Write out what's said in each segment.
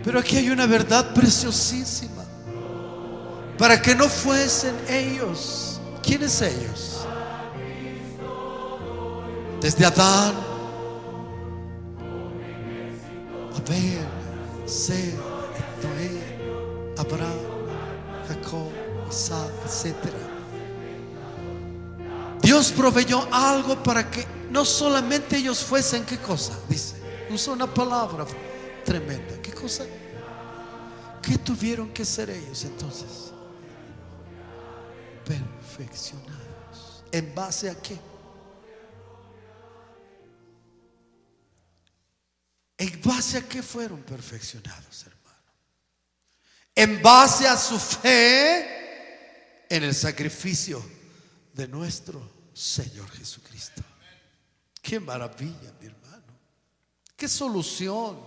Pero aquí hay una verdad preciosísima. Para que no fuesen ellos. ¿Quiénes ellos? Desde Adán, Abel, Seth, Noé, Abraham, Jacob, Isaac, etc. Dios proveyó algo para que no solamente ellos fuesen, ¿qué cosa? Dice, usa una palabra tremenda. ¿Qué cosa? ¿Qué tuvieron que ser ellos entonces? Perfeccionados. ¿En base a qué? ¿En base a qué fueron perfeccionados, hermano? En base a su fe en el sacrificio de nuestro Señor Jesucristo. Qué maravilla, mi hermano. Qué solución.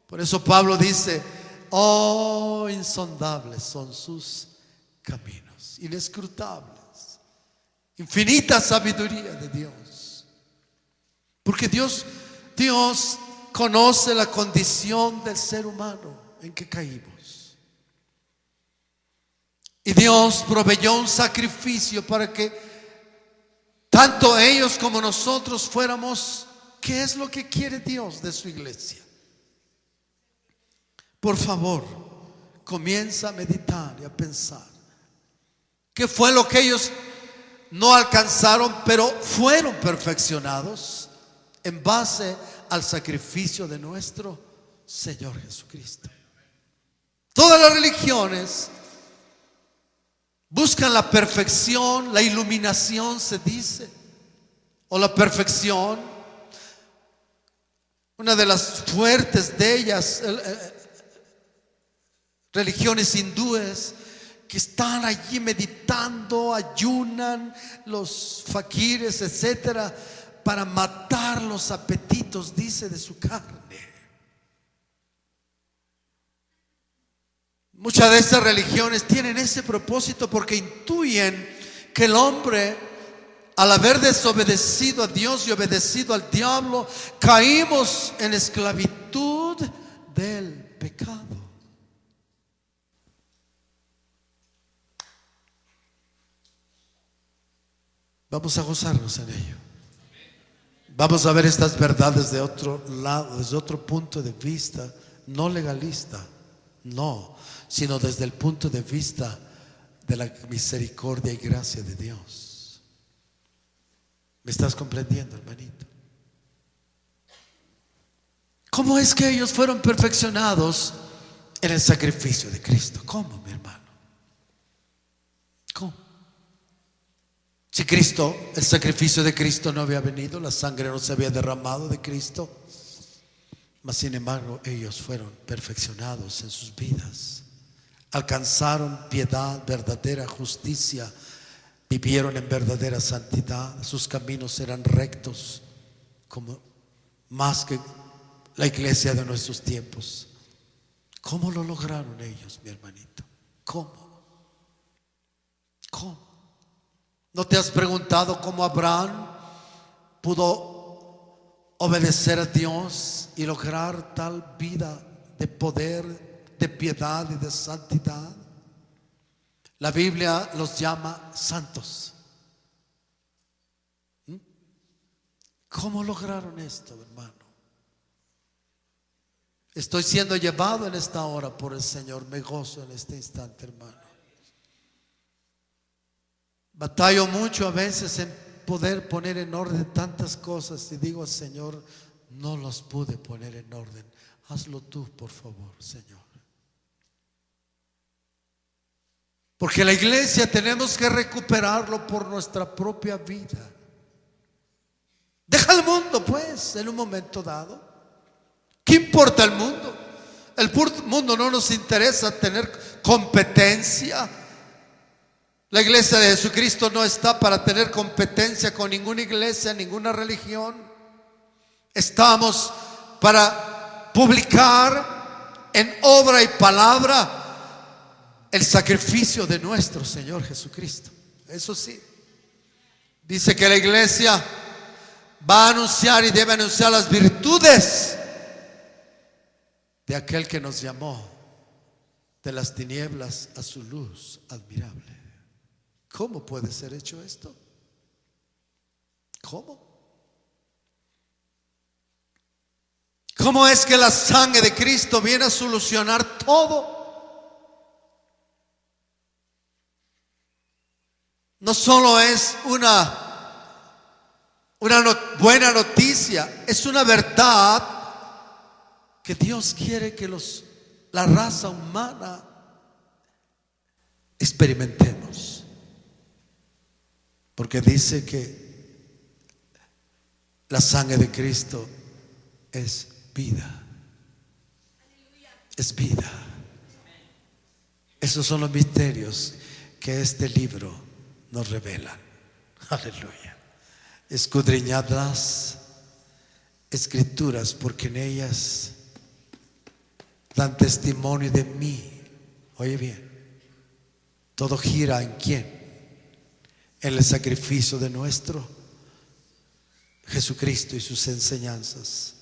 Por eso Pablo dice: oh, insondables son sus caminos, inescrutables, infinita sabiduría de Dios. Porque Dios conoce la condición del ser humano en que caímos. Y Dios proveyó un sacrificio para que tanto ellos como nosotros fuéramos. ¿Qué es lo que quiere Dios de su iglesia? Por favor, comienza a meditar y a pensar. ¿Qué fue lo que ellos no alcanzaron, pero fueron perfeccionados en base al sacrificio de nuestro Señor Jesucristo? Todas las religiones buscan la perfección, la iluminación, se dice, o la perfección. Una de las fuertes de ellas, religiones hindúes, que están allí meditando, ayunan, los faquires, etcétera, para matar los apetitos, dice, de su carne. Muchas de estas religiones tienen ese propósito porque intuyen que el hombre, al haber desobedecido a Dios y obedecido al diablo, caímos en esclavitud del pecado. Vamos a gozarnos en ello. Vamos a ver estas verdades de otro lado, desde otro punto de vista, no legalista, no, sino desde el punto de vista de la misericordia y gracia de Dios. ¿Me estás comprendiendo, hermanito? ¿Cómo es que ellos fueron perfeccionados en el sacrificio de Cristo? ¿Cómo, mi hermano? ¿Cómo? Si Cristo, el sacrificio de Cristo no había venido, la sangre no se había derramado de Cristo, mas sin embargo ellos fueron perfeccionados en sus vidas, alcanzaron piedad, verdadera justicia, vivieron en verdadera santidad, sus caminos eran rectos, como más que la iglesia de nuestros tiempos. ¿Cómo lo lograron ellos, mi hermanito? ¿Cómo? ¿Cómo? ¿No te has preguntado cómo Abraham pudo obedecer a Dios y lograr tal vida de poder, de piedad y de santidad? La Biblia los llama santos. ¿Cómo lograron esto, hermano? Estoy siendo llevado en esta hora por el Señor. Me gozo en este instante, hermano. Batallo mucho a veces en poder poner en orden tantas cosas y digo: Señor, no las pude poner en orden. Hazlo tú, por favor, Señor. Porque la iglesia tenemos que recuperarlo por nuestra propia vida. Deja el mundo, pues, en un momento dado. ¿Qué importa el mundo? El mundo no nos interesa tener competencia. La iglesia de Jesucristo no está para tener competencia con ninguna iglesia, ninguna religión. Estamos para publicar en obra y palabra el sacrificio de nuestro Señor Jesucristo. Eso sí, dice que la iglesia va a anunciar y debe anunciar las virtudes de aquel que nos llamó de las tinieblas a su luz admirable. ¿Cómo puede ser hecho esto? ¿Cómo? ¿Cómo es que la sangre de Cristo viene a solucionar todo? No solo es una buena noticia, es una verdad que Dios quiere que la raza humana experimentemos. Porque dice que la sangre de Cristo es vida. Es vida. Esos son los misterios que este libro nos revela. Aleluya. Escudriñad las escrituras, porque en ellas dan testimonio de mí. Oye bien, todo gira en quién, en el sacrificio de nuestro Jesucristo y sus enseñanzas.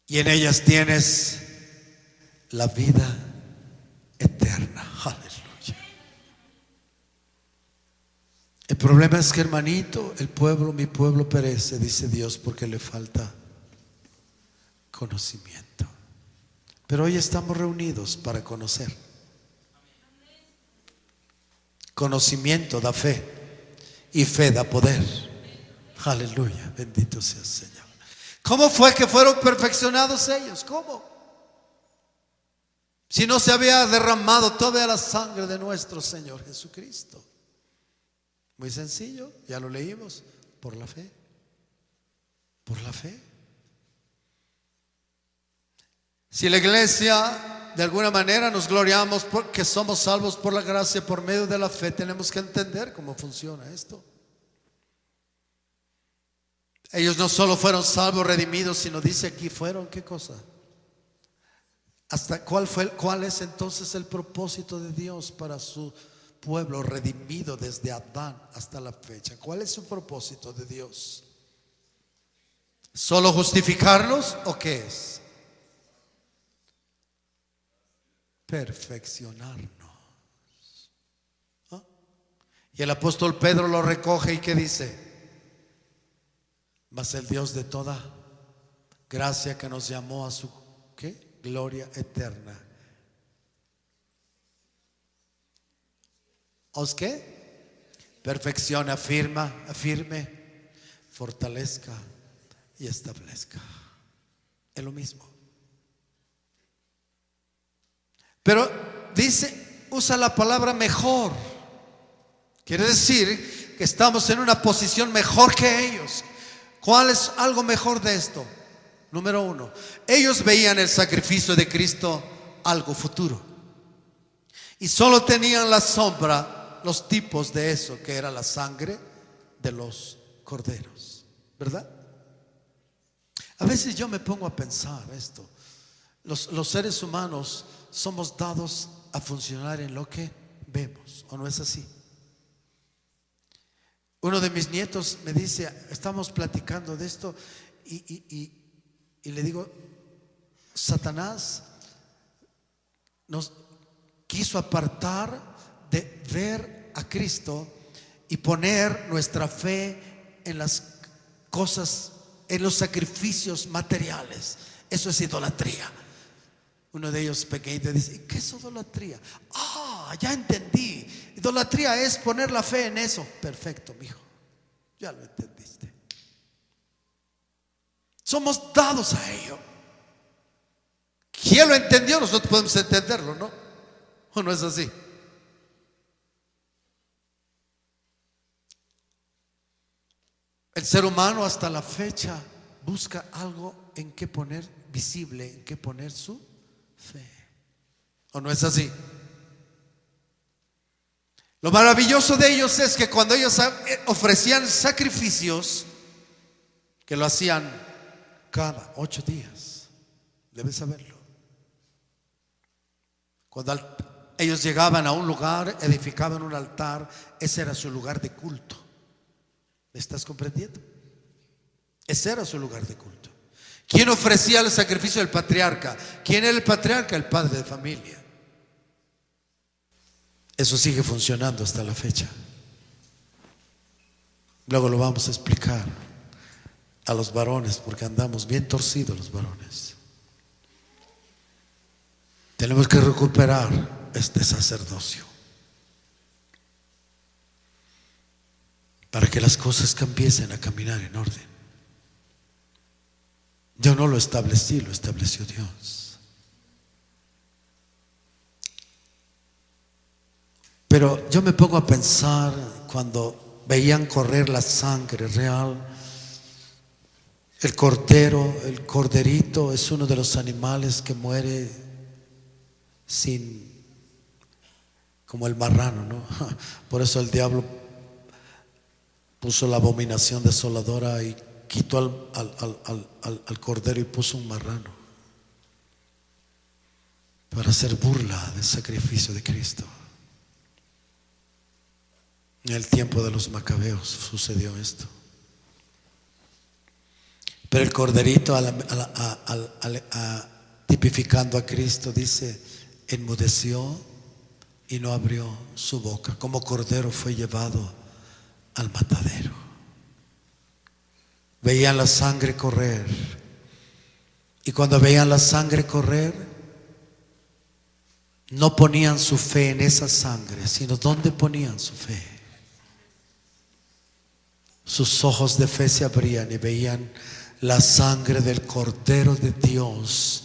Y en ellas tienes la vida eterna. Aleluya. El problema es que, hermanito, mi pueblo perece, dice Dios, porque le falta conocimiento. Pero hoy estamos reunidos para conocer. Conocimiento da fe y fe da poder. Aleluya, bendito sea el Señor. ¿Cómo fue que fueron perfeccionados ellos? ¿Cómo? Si no se había derramado toda la sangre de nuestro Señor Jesucristo. Muy sencillo, ya lo leímos, por la fe. Por la fe. Si la iglesia de alguna manera nos gloriamos porque somos salvos por la gracia por medio de la fe, tenemos que entender cómo funciona esto. Ellos no solo fueron salvos, redimidos, sino dice aquí fueron, ¿qué cosa? ¿Cuál es entonces el propósito de Dios para su pueblo redimido desde Adán hasta la fecha? ¿Cuál es su propósito de Dios? ¿Solo justificarlos o qué es? Perfeccionarnos. ¿Ah? Y el apóstol Pedro lo recoge y ¿qué dice? Mas el Dios de toda gracia, que nos llamó a su ¿qué? Gloria eterna, ¿os qué? Perfeccione, afirme, fortalezca y establezca. Es lo mismo. Pero dice, usa la palabra mejor. Quiere decir que estamos en una posición mejor que ellos. ¿Cuál es algo mejor de esto? Número uno, ellos veían el sacrificio de Cristo algo futuro. Y solo tenían la sombra, los tipos de eso, que era la sangre de los corderos. ¿Verdad? A veces yo me pongo a pensar esto. Los seres humanos somos dados a funcionar en lo que vemos, ¿o no es así? Uno de mis nietos me dice, estamos platicando de esto y le digo, Satanás nos quiso apartar de ver a Cristo y poner nuestra fe en las cosas, en los sacrificios materiales. Eso es idolatría. Uno de ellos pequeñito dice, ¿qué es idolatría? Ya entendí. Idolatría es poner la fe en eso. Perfecto, mijo, ya lo entendiste. Somos dados a ello. ¿Quién lo entendió? Nosotros podemos entenderlo, ¿no? ¿O no es así? El ser humano hasta la fecha busca algo en que poner visible, en que poner su fe. ¿O no es así? Lo maravilloso de ellos es que cuando ellos ofrecían sacrificios, que lo hacían cada 8 días, debes saberlo. Cuando ellos llegaban a un lugar, edificaban un altar, ese era su lugar de culto. ¿Me estás comprendiendo? Ese era su lugar de culto. ¿Quién ofrecía el sacrificio? El patriarca. ¿Quién era el patriarca? El padre de familia. Eso sigue funcionando hasta la fecha. Luego lo vamos a explicar a los varones, porque andamos bien torcidos los varones. Tenemos que recuperar este sacerdocio para que las cosas empiecen a caminar en orden. Yo no lo establecí, lo estableció Dios. Pero yo me pongo a pensar cuando veían correr la sangre real. El cordero, el corderito es uno de los animales que muere sin, como el marrano, ¿no? Por eso el diablo puso la abominación desoladora y quitó al cordero y puso un marrano para hacer burla del sacrificio de Cristo. En el tiempo de los macabeos sucedió esto. Pero el corderito, tipificando a Cristo, dice: enmudeció y no abrió su boca. Como cordero fue llevado al matadero. Veían la sangre correr, y cuando veían la sangre correr, no ponían su fe en esa sangre, sino ¿dónde ponían su fe? Sus ojos de fe se abrían y veían la sangre del Cordero de Dios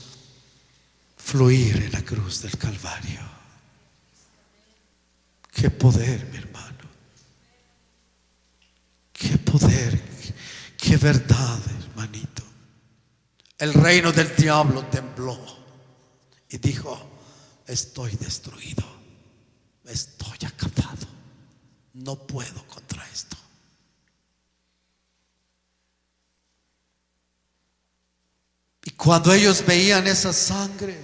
fluir en la cruz del Calvario. Qué poder, mi hermano. Qué poder, qué verdad, hermanito. El reino del diablo tembló y dijo: estoy destruido, estoy acabado, no puedo contra esto. Y cuando ellos veían esa sangre,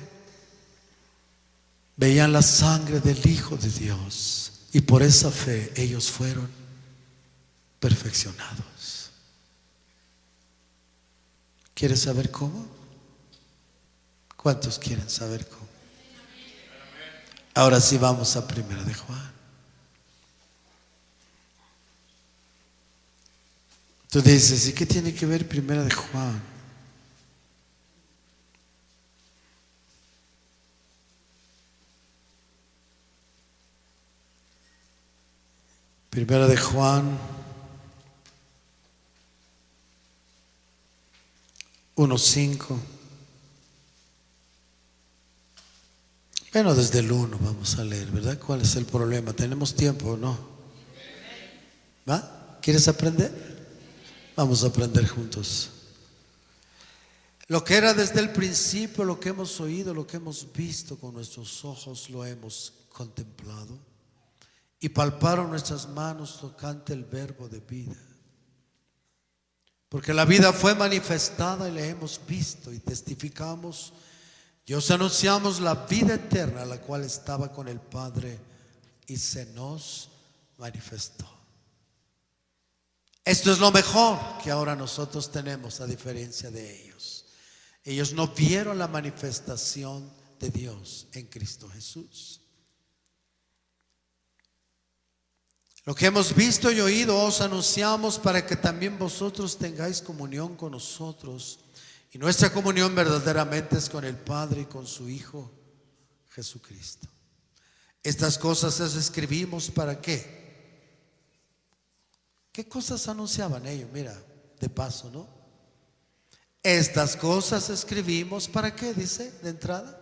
veían la sangre del Hijo de Dios, y por esa fe ellos fueron perfeccionados. ¿Quieres saber cómo? ¿Cuántos quieren saber cómo? Ahora sí vamos a 1 de Juan. Tú dices: ¿y qué tiene que ver 1 de Juan? Primera de Juan 1:5. Bueno, desde el 1 vamos a leer, ¿verdad? ¿Cuál es el problema? ¿Tenemos tiempo o no? ¿Va? ¿Quieres aprender? Vamos a aprender juntos. Lo que era desde el principio, lo que hemos oído, lo que hemos visto con nuestros ojos, lo hemos contemplado, y palparon nuestras manos tocante el verbo de vida. Porque la vida fue manifestada y la hemos visto y testificamos y os anunciamos la vida eterna, la cual estaba con el Padre y se nos manifestó. Esto es lo mejor que ahora nosotros tenemos, a diferencia de ellos. Ellos no vieron la manifestación de Dios en Cristo Jesús. Lo que hemos visto y oído os anunciamos, para que también vosotros tengáis comunión con nosotros. Y nuestra comunión verdaderamente es con el Padre y con su Hijo Jesucristo. Estas cosas os escribimos, ¿para qué? ¿Qué cosas anunciaban ellos? Mira, de paso, ¿no? Estas cosas escribimos, ¿para qué? Dice de entrada.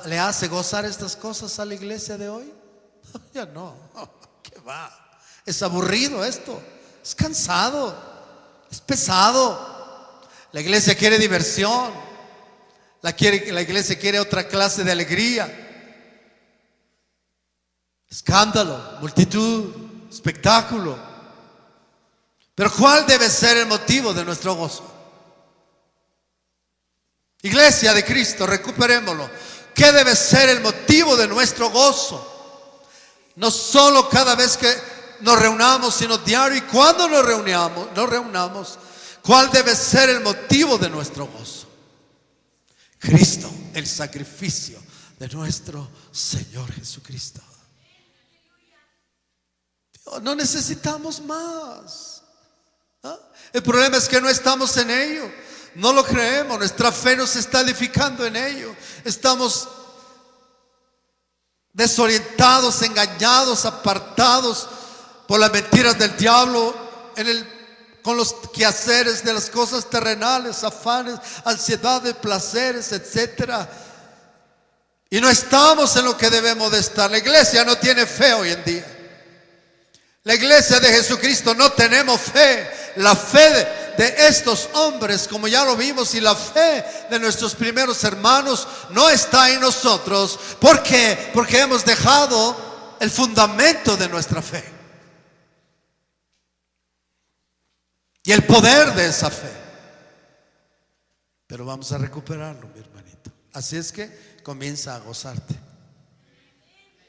¿Le hace gozar estas cosas a la iglesia de hoy? Ya no, ¿qué va? Es aburrido esto, es cansado, es pesado. La iglesia quiere diversión, la iglesia quiere otra clase de alegría. Escándalo, multitud, espectáculo. Pero ¿cuál debe ser el motivo de nuestro gozo? Iglesia de Cristo, recuperémoslo. ¿Qué debe ser el motivo de nuestro gozo? No solo cada vez que nos reunamos, sino diario. Y cuando nos reunamos, ¿Cuál debe ser el motivo de nuestro gozo? Cristo, el sacrificio de nuestro Señor Jesucristo. No necesitamos más. ¿Ah? El problema es que no estamos en ello. No lo creemos. Nuestra fe no se está edificando en ello. Estamos desorientados, engañados, apartados por las mentiras del diablo, con los quehaceres de las cosas terrenales, afanes, ansiedades, placeres, etcétera. Y no estamos en lo que debemos de estar. La iglesia no tiene fe hoy en día. La iglesia de Jesucristo no tenemos fe. La fe de estos hombres, como ya lo vimos, y la fe de nuestros primeros hermanos no está en nosotros. ¿Por qué? Porque hemos dejado el fundamento de nuestra fe y el poder de esa fe. Pero vamos a recuperarlo, mi hermanito. Así es que comienza a gozarte,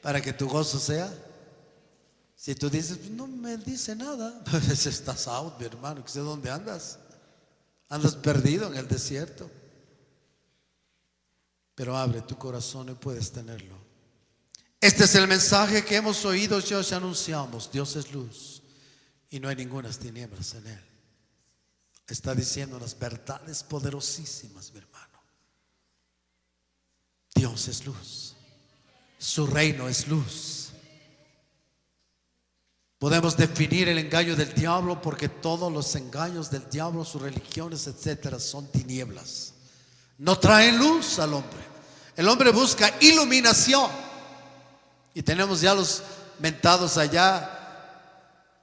para que tu gozo sea. Si tú dices, pues no me dice nada, pues estás out, mi hermano. ¿Qué sé dónde andas? Andas perdido en el desierto. Pero abre tu corazón y puedes tenerlo. Este es el mensaje que hemos oído y os anunciamos. Dios es luz y no hay ninguna tinieblas en él. Está diciendo unas verdades poderosísimas, mi hermano. Dios es luz. Su reino es luz. Podemos definir el engaño del diablo, porque todos los engaños del diablo, sus religiones, etcétera, son tinieblas. No traen luz al hombre. El hombre busca iluminación. Y tenemos ya los mentados allá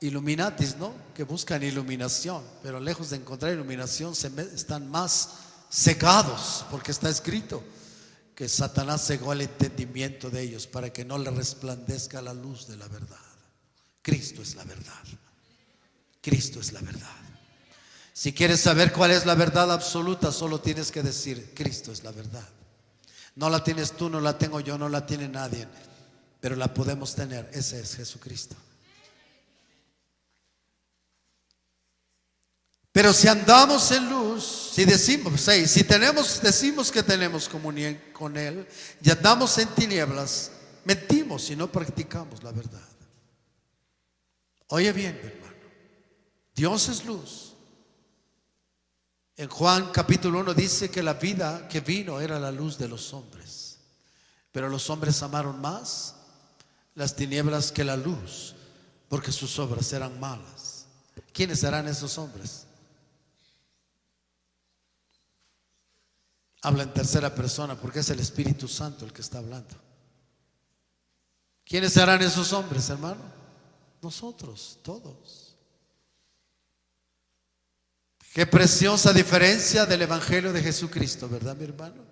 Illuminatis, ¿no? Que buscan iluminación, pero lejos de encontrar iluminación están más cegados, porque está escrito que Satanás cegó el entendimiento de ellos para que no le resplandezca la luz de la verdad. Cristo es la verdad. Cristo es la verdad. Si quieres saber cuál es la verdad absoluta, solo tienes que decir: Cristo es la verdad. No la tienes tú, no la tengo yo, no la tiene nadie, pero la podemos tener. Ese es Jesucristo. Pero si andamos en luz, si decimos que tenemos comunión con Él y andamos en tinieblas, mentimos y no practicamos la verdad. Oye bien, mi hermano, Dios es luz. En Juan capítulo 1 dice que la vida que vino era la luz de los hombres, pero los hombres amaron más las tinieblas que la luz, porque sus obras eran malas. ¿Quiénes serán esos hombres? Habla en tercera persona porque es el Espíritu Santo el que está hablando. ¿Quiénes serán esos hombres, hermano? Nosotros, todos. Qué preciosa diferencia del Evangelio de Jesucristo, ¿verdad, mi hermano?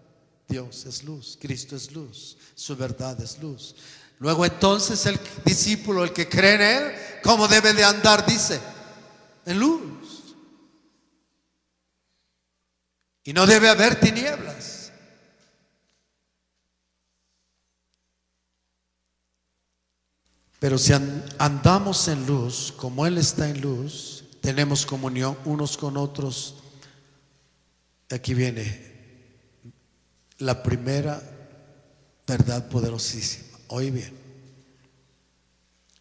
Dios es luz, Cristo es luz, su verdad es luz. Luego entonces el discípulo, el que cree en Él, ¿cómo debe de andar? Dice, en luz. Y no debe haber tinieblas. Pero si andamos en luz, como Él está en luz, tenemos comunión unos con otros. Aquí viene la primera verdad poderosísima. Oye bien.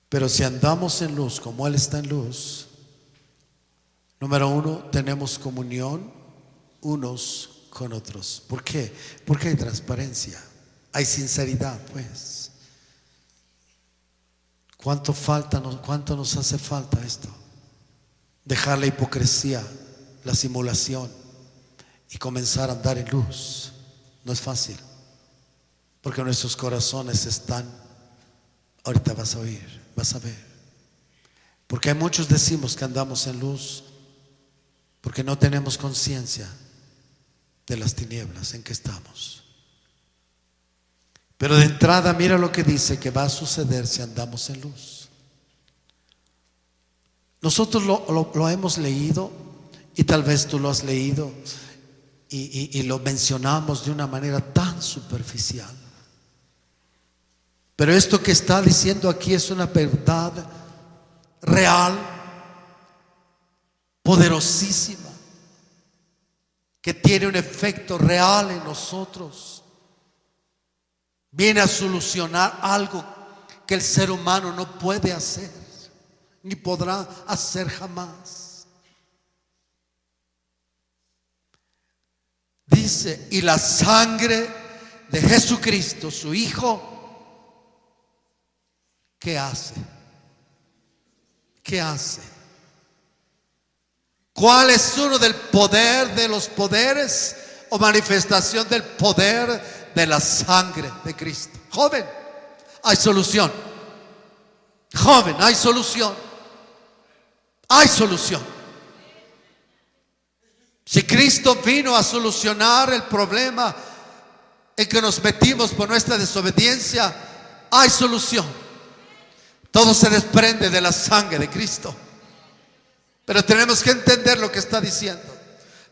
Pero si andamos en luz, como Él está en luz, número uno, tenemos comunión unos con otros. ¿Por qué? Porque hay transparencia, hay sinceridad, pues. ¿Cuánto nos hace falta esto? Dejar la hipocresía, la simulación y comenzar a andar en luz. No es fácil, porque nuestros corazones están, ahorita vas a oír, vas a ver. Porque hay muchos decimos que andamos en luz porque no tenemos conciencia de las tinieblas en que estamos. Pero de entrada mira lo que dice que va a suceder si andamos en luz. Nosotros lo hemos leído, y tal vez tú lo has leído, y lo mencionamos de una manera tan superficial. Pero esto que está diciendo aquí es una verdad real, poderosísima, que tiene un efecto real en nosotros. Viene a solucionar algo que el ser humano no puede hacer, ni podrá hacer jamás. Dice, y la sangre de Jesucristo, su Hijo, ¿qué hace? ¿Qué hace? ¿Cuál es uno del poder de los poderes o manifestación del poder de la sangre de Cristo? Joven, hay solución. Joven, hay solución. Hay solución. Si Cristo vino a solucionar el problema en que nos metimos por nuestra desobediencia, hay solución. Todo se desprende de la sangre de Cristo. Pero tenemos que entender lo que está diciendo.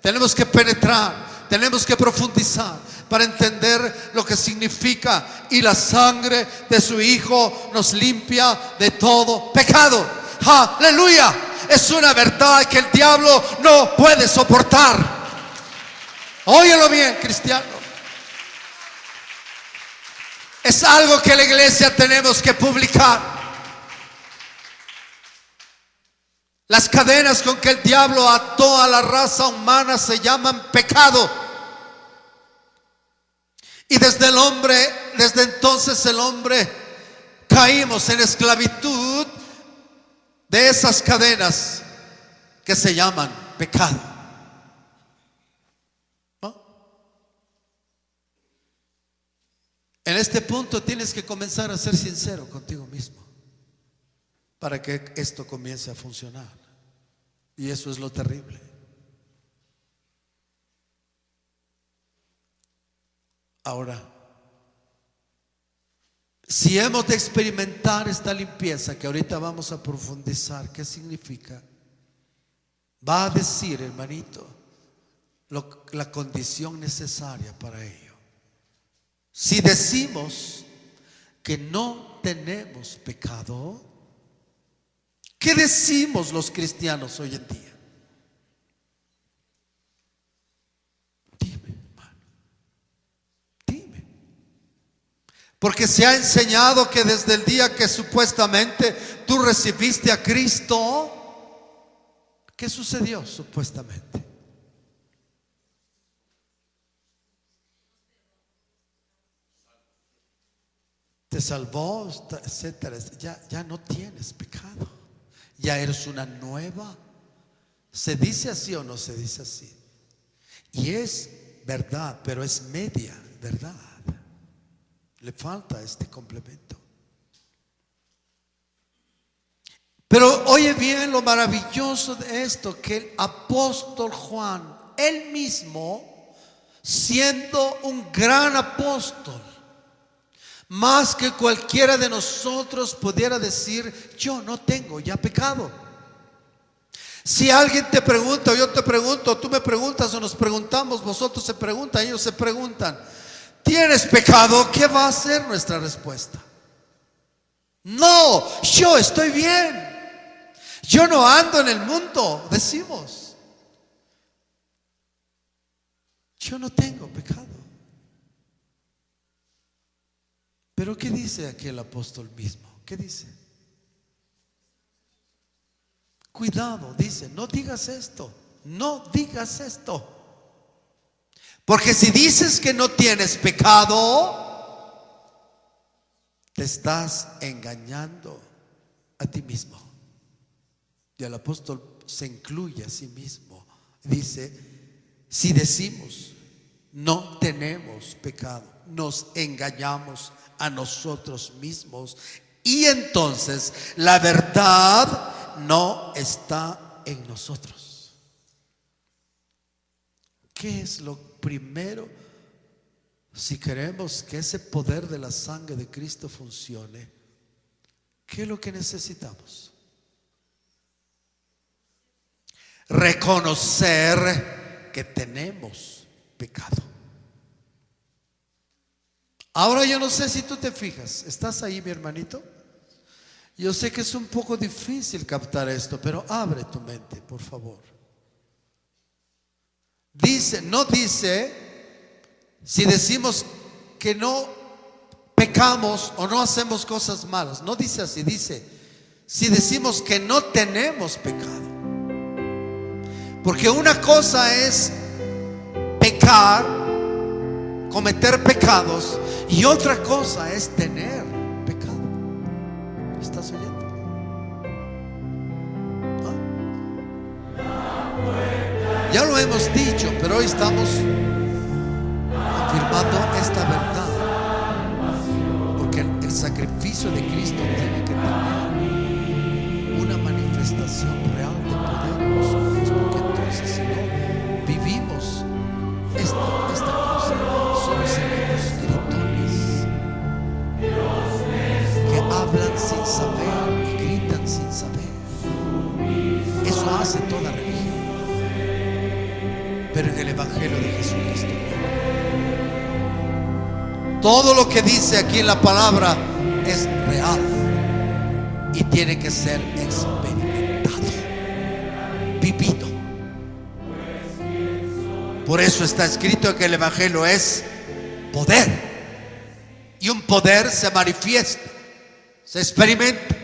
Tenemos que penetrar, tenemos que profundizar para entender lo que significa. Y la sangre de su Hijo nos limpia de todo pecado. ¡Aleluya! Es una verdad que el diablo no puede soportar. Óyelo bien, cristiano. Es algo que la iglesia tenemos que publicar. Las cadenas con que el diablo ató a la raza humana se llaman pecado. Y desde entonces el hombre caímos en esclavitud de esas cadenas que se llaman pecado. ¿No? En este punto tienes que comenzar a ser sincero contigo mismo para que esto comience a funcionar. Y eso es lo terrible. Ahora, si hemos de experimentar esta limpieza que ahorita vamos a profundizar, ¿qué significa? Va a decir, hermanito, la condición necesaria para ello. Si decimos que no tenemos pecado, ¿qué decimos los cristianos hoy en día? Dime, hermano. Dime. Porque se ha enseñado que desde el día que supuestamente tú recibiste a Cristo, ¿qué sucedió supuestamente? Te salvó, etcétera. Ya no tienes pecado. Ya eres una nueva. ¿Se dice así o no se dice así? Y es verdad, pero es media verdad. Le falta este complemento. Pero oye bien lo maravilloso de esto, que el apóstol Juan, él mismo, siendo un gran apóstol, más que cualquiera de nosotros pudiera decir, yo no tengo ya pecado. Si alguien te pregunta, o yo te pregunto, tú me preguntas, o nos preguntamos, vosotros se preguntan, ellos se preguntan, ¿tienes pecado? ¿Qué va a ser nuestra respuesta? No, yo estoy bien. Yo no ando en el mundo, decimos. Yo no tengo pecado. Pero ¿qué dice aquí el apóstol mismo? ¿Qué dice? Cuidado, dice, no digas esto, no digas esto. Porque si dices que no tienes pecado, te estás engañando a ti mismo. Y el apóstol se incluye a sí mismo. Dice, si decimos no tenemos pecado, nos engañamos a nosotros mismos y entonces la verdad no está en nosotros. ¿Qué es lo primero? Si queremos que ese poder de la sangre de Cristo funcione, ¿qué es lo que necesitamos? Reconocer que tenemos pecado. Ahora yo no sé si tú te fijas, ¿estás ahí, mi hermanito? Yo sé que es un poco difícil captar esto, pero abre tu mente, por favor. no dice si decimos que no pecamos o no hacemos cosas malas. No dice así, dice si decimos que no tenemos pecado. Porque una cosa es pecar, cometer pecados, y otra cosa es tener pecado. ¿Estás oyendo? ¿Ah? Ya lo hemos dicho, pero hoy estamos confirmando esta verdad. Porque el sacrificio de Cristo tiene que tener una manifestación real de poder en nosotros, porque entonces si no vivimos esta cosa, somos seres gritones que hablan sin saber y gritan sin saber. Eso hace toda religión, pero en el Evangelio de Jesucristo no. Todo lo que dice aquí en la palabra es real y tiene que ser experimentado, vivido. Por eso está escrito que el Evangelio es poder, y un poder se manifiesta, se experimenta,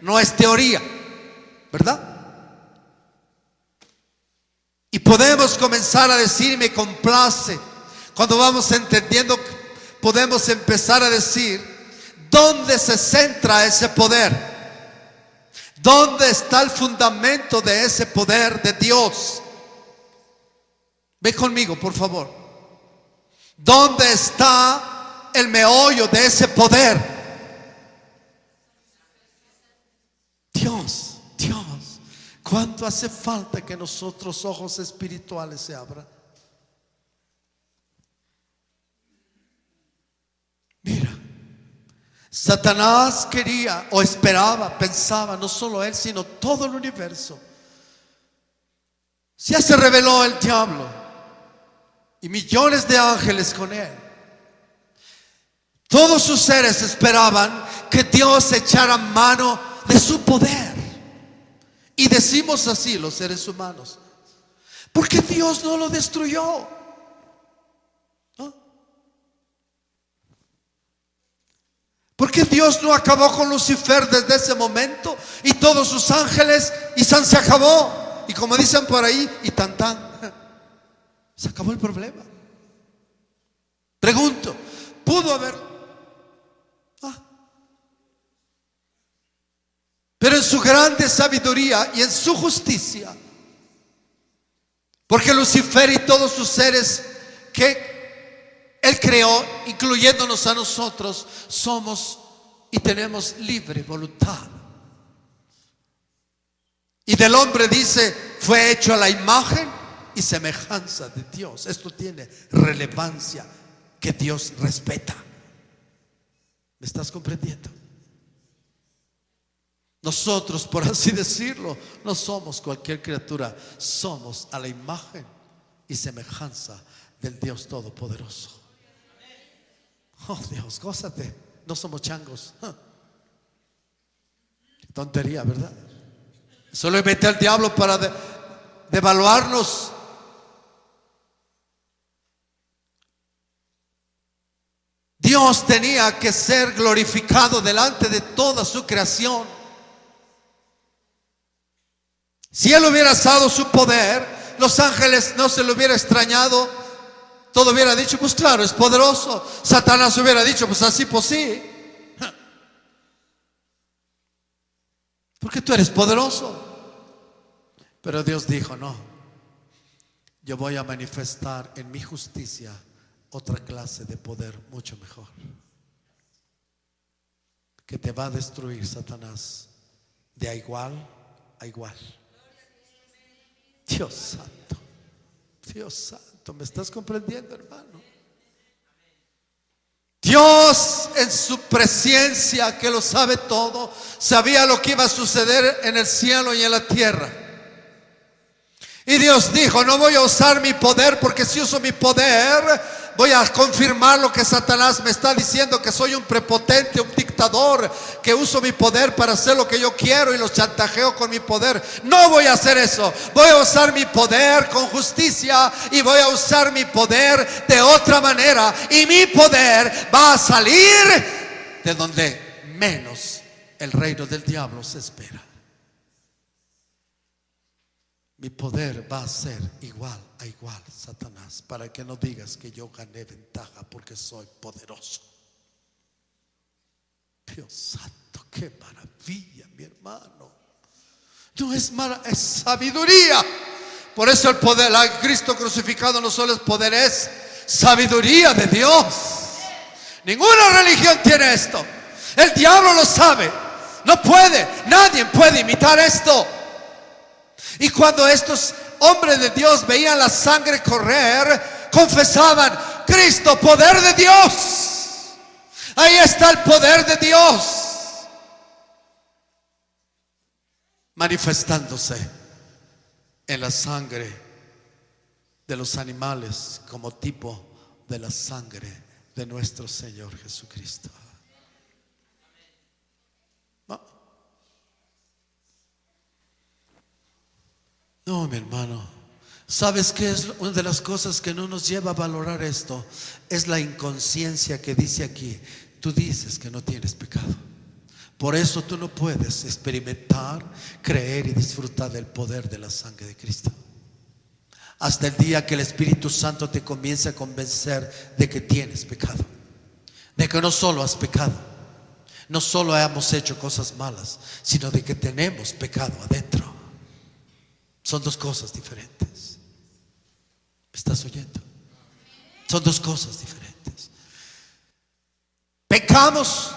no es teoría, ¿verdad? Y podemos comenzar a decir, me complace, cuando vamos entendiendo, podemos empezar a decir ¿dónde se centra ese poder? ¿Dónde está el fundamento de ese poder de Dios? Ve conmigo, por favor. ¿Dónde está el meollo de ese poder? Dios. ¿Cuánto hace falta que nuestros ojos espirituales se abran? Mira, Satanás quería o esperaba, pensaba, no solo él, sino todo el universo. Ya se reveló el diablo y millones de ángeles con él. Todos sus seres esperaban que Dios echara mano de su poder. Y decimos así los seres humanos, porque Dios no lo destruyó. ¿No? Porque Dios no acabó con Lucifer desde ese momento y todos sus ángeles y se acabó. Y como dicen por ahí, y tan, se acabó el problema. Pregunto, ¿pudo haber? Pero en su grande sabiduría y en su justicia, porque Lucifer y todos sus seres que Él creó, incluyéndonos a nosotros, somos y tenemos libre voluntad. Y del hombre dice, fue hecho a la imagen y semejanza de Dios. Esto tiene relevancia que Dios respeta. ¿Me estás comprendiendo? Nosotros, por así decirlo, no somos cualquier criatura, somos a la imagen y semejanza del Dios Todopoderoso. Oh Dios, gózate, no somos changos. Tontería, ¿verdad? Solo mete al diablo para devaluarnos. Dios tenía que ser glorificado delante de toda su creación. Si Él hubiera usado su poder, los ángeles no se lo hubiera extrañado, todo hubiera dicho, pues claro, es poderoso. Satanás hubiera dicho, pues así, pues sí, porque tú eres poderoso. Pero Dios dijo, no, yo voy a manifestar en mi justicia otra clase de poder mucho mejor, que te va a destruir, Satanás, de igual a igual. Dios santo, ¿me estás comprendiendo, hermano? Dios en su presencia, que lo sabe todo, sabía lo que iba a suceder en el cielo y en la tierra. Y Dios dijo, no voy a usar mi poder, porque si uso mi poder voy a confirmar lo que Satanás me está diciendo, que soy un prepotente, un dictador, que uso mi poder para hacer lo que yo quiero y los chantajeo con mi poder. No voy a hacer eso. Voy a usar mi poder con justicia y voy a usar mi poder de otra manera. Y mi poder va a salir de donde menos el reino del diablo se espera. Mi poder va a ser igual a igual, Satanás, para que no digas que yo gané ventaja porque soy poderoso. Dios santo, qué maravilla, mi hermano. No es es sabiduría. Por eso el poder, Cristo crucificado no solo es poder, es sabiduría de Dios. Ninguna religión tiene esto. El diablo lo sabe. No puede, nadie puede imitar esto. Y cuando estos hombres de Dios veían la sangre correr, confesaban: Cristo, poder de Dios. Ahí está el poder de Dios manifestándose en la sangre de los animales como tipo de la sangre de nuestro Señor Jesucristo. No, mi hermano, ¿sabes qué es una de las cosas que no nos lleva a valorar esto? Es la inconsciencia que dice aquí: tú dices que no tienes pecado. Por eso tú no puedes experimentar, creer y disfrutar del poder de la sangre de Cristo. Hasta el día que el Espíritu Santo te comience a convencer de que tienes pecado, de que no solo has pecado, no solo hemos hecho cosas malas, sino de que tenemos pecado adentro. Son dos cosas diferentes. ¿Me estás oyendo? Son dos cosas diferentes. Pecamos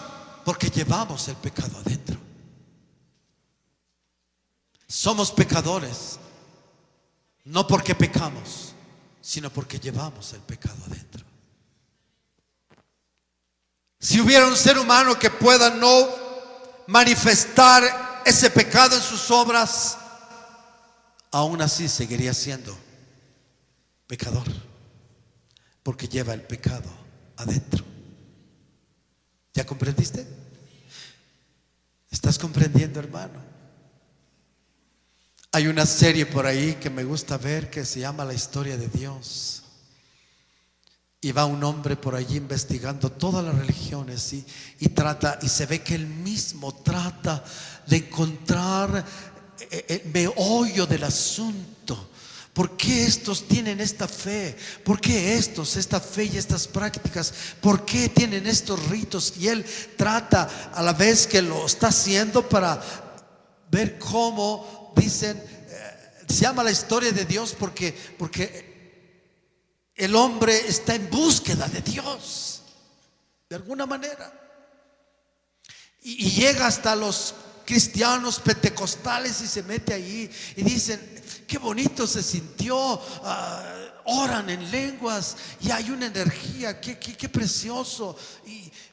porque llevamos el pecado adentro. Somos pecadores no porque pecamos, sino porque llevamos el pecado adentro. Si hubiera un ser humano que pueda no manifestar ese pecado en sus obras, aún así seguiría siendo pecador, porque lleva el pecado adentro. ¿Ya comprendiste? ¿Estás comprendiendo, hermano? Hay una serie por ahí que me gusta ver que se llama La Historia de Dios. Y va un hombre por allí investigando todas las religiones y trata, y se ve que él mismo trata de encontrar el meollo del asunto. ¿Por qué estos tienen esta fe? ¿Por qué esta fe y estas prácticas? ¿Por qué tienen estos ritos? Y él trata, a la vez que lo está haciendo, para ver cómo, dicen, se llama La Historia de Dios porque el hombre está en búsqueda de Dios, de alguna manera. Y llega hasta los cristianos pentecostales y se mete ahí y dicen: qué bonito se sintió, oran en lenguas y hay una energía, qué precioso.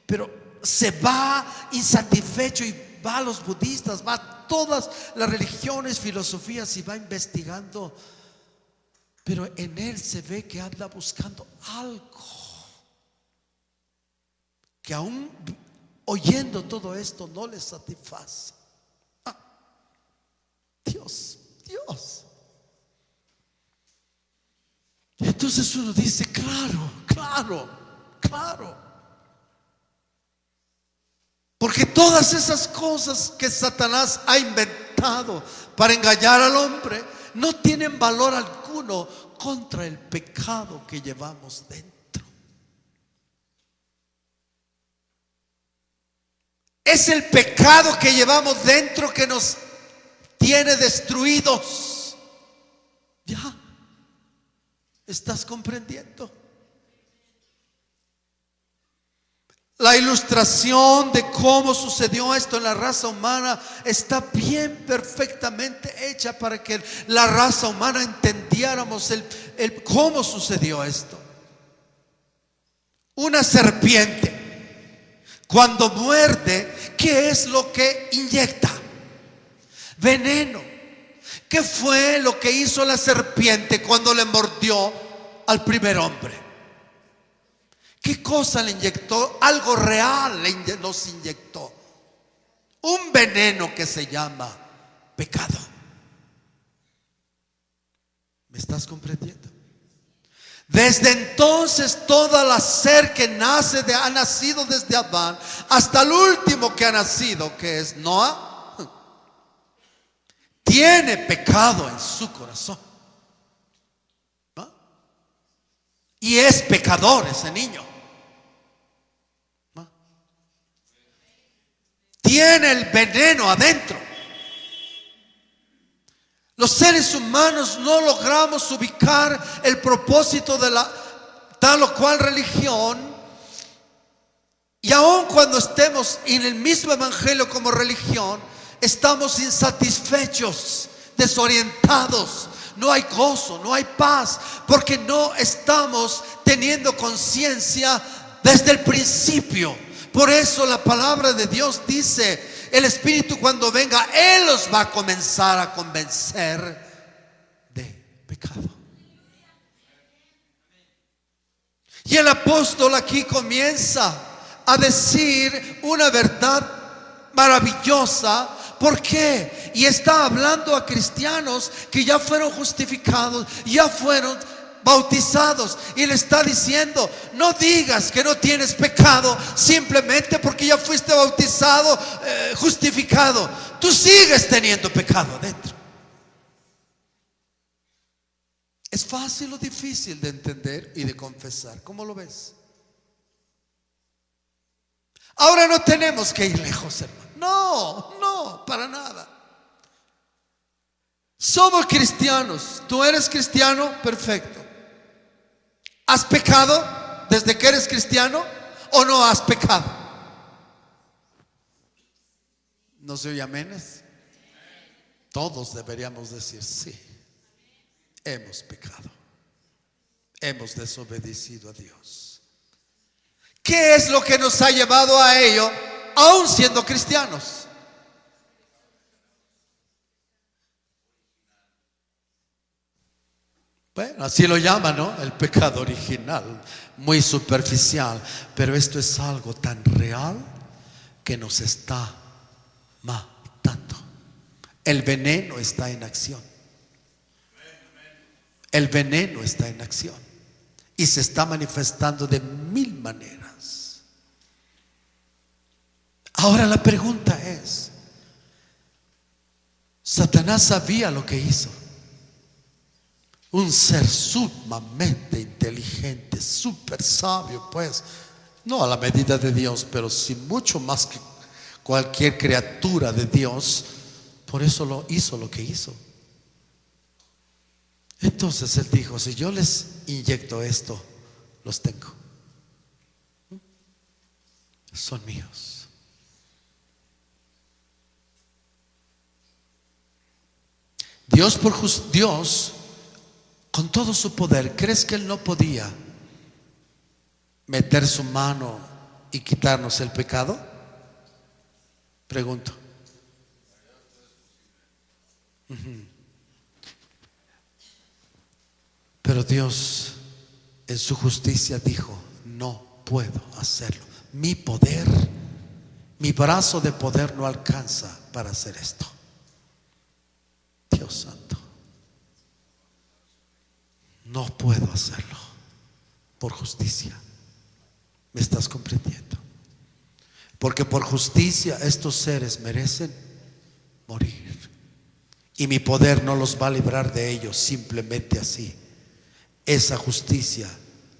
Pero se va insatisfecho y va a los budistas, va a todas las religiones, filosofías y va investigando. Pero en él se ve que anda buscando algo que aún oyendo todo esto no le satisface. Dios. Entonces uno dice: claro. Porque todas esas cosas que Satanás ha inventado para engañar al hombre no tienen valor alguno contra el pecado que llevamos dentro. Es el pecado que llevamos dentro que nos tiene destruidos. ¿Ya? ¿Estás comprendiendo? La ilustración de cómo sucedió esto en la raza humana está bien perfectamente hecha para que la raza humana entendiéramos el cómo sucedió esto. Una serpiente, cuando muerde, ¿qué es lo que inyecta? Veneno. ¿Qué fue lo que hizo la serpiente cuando le mordió al primer hombre? ¿Qué cosa le inyectó? Algo real nos inyectó. Un veneno que se llama pecado. ¿Me estás comprendiendo? Desde entonces toda la ser que ha nacido desde Adán hasta el último que ha nacido, que es Noah, tiene pecado en su corazón, ¿no? Y es pecador ese niño, ¿no? Tiene el veneno adentro. Los seres humanos no logramos ubicar el propósito de la tal o cual religión, y aun cuando estemos en el mismo evangelio como religión, estamos insatisfechos, desorientados, no hay gozo, no hay paz, porque no estamos teniendo conciencia desde el principio. Por eso la palabra de Dios dice: el Espíritu cuando venga, Él los va a comenzar a convencer de pecado. Y el apóstol aquí comienza a decir una verdad maravillosa. ¿Por qué? Y está hablando a cristianos que ya fueron justificados, ya fueron bautizados, y le está diciendo: no digas que no tienes pecado simplemente porque ya fuiste bautizado, justificado. Tú sigues teniendo pecado adentro. ¿Es fácil o difícil de entender y de confesar? ¿Cómo lo ves? Ahora no tenemos que ir lejos, hermano. No, para nada. Somos cristianos. Tú eres cristiano, perfecto. ¿Has pecado desde que eres cristiano o no has pecado? ¿No se oye aménes? Todos deberíamos decir sí. Hemos pecado. Hemos desobedecido a Dios. ¿Qué es lo que nos ha llevado a ello, aún siendo cristianos? Bueno, así lo llaman, ¿no? El pecado original, muy superficial. Pero esto es algo tan real que nos está matando. El veneno está en acción. El veneno está en acción y se está manifestando de mil maneras. Ahora la pregunta es: Satanás sabía lo que hizo. Un ser sumamente inteligente, súper sabio, pues, no a la medida de Dios, pero sí mucho más que cualquier criatura de Dios. Por eso lo hizo lo que hizo. Entonces él dijo: si yo les inyecto esto, los tengo. Son míos. Dios con todo su poder, ¿crees que Él no podía meter su mano y quitarnos el pecado? Pregunto. Pero Dios en su justicia dijo: no puedo hacerlo. Mi poder, mi brazo de poder no alcanza para hacer esto. Dios santo, no puedo hacerlo por justicia. ¿Me estás comprendiendo? Porque por justicia estos seres merecen morir, y mi poder no los va a librar de ellos simplemente así. Esa justicia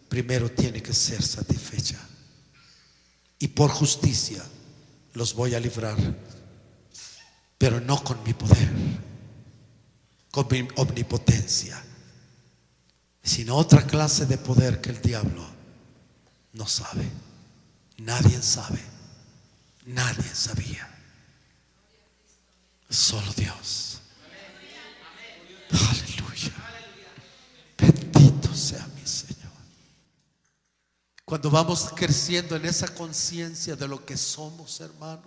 primero tiene que ser satisfecha, y por justicia los voy a librar, pero no con mi poder, con mi omnipotencia, sino otra clase de poder que el diablo no sabe. Nadie sabe, nadie sabía, solo Dios. Aleluya. Bendito sea mi Señor. Cuando vamos creciendo en esa conciencia de lo que somos, hermano,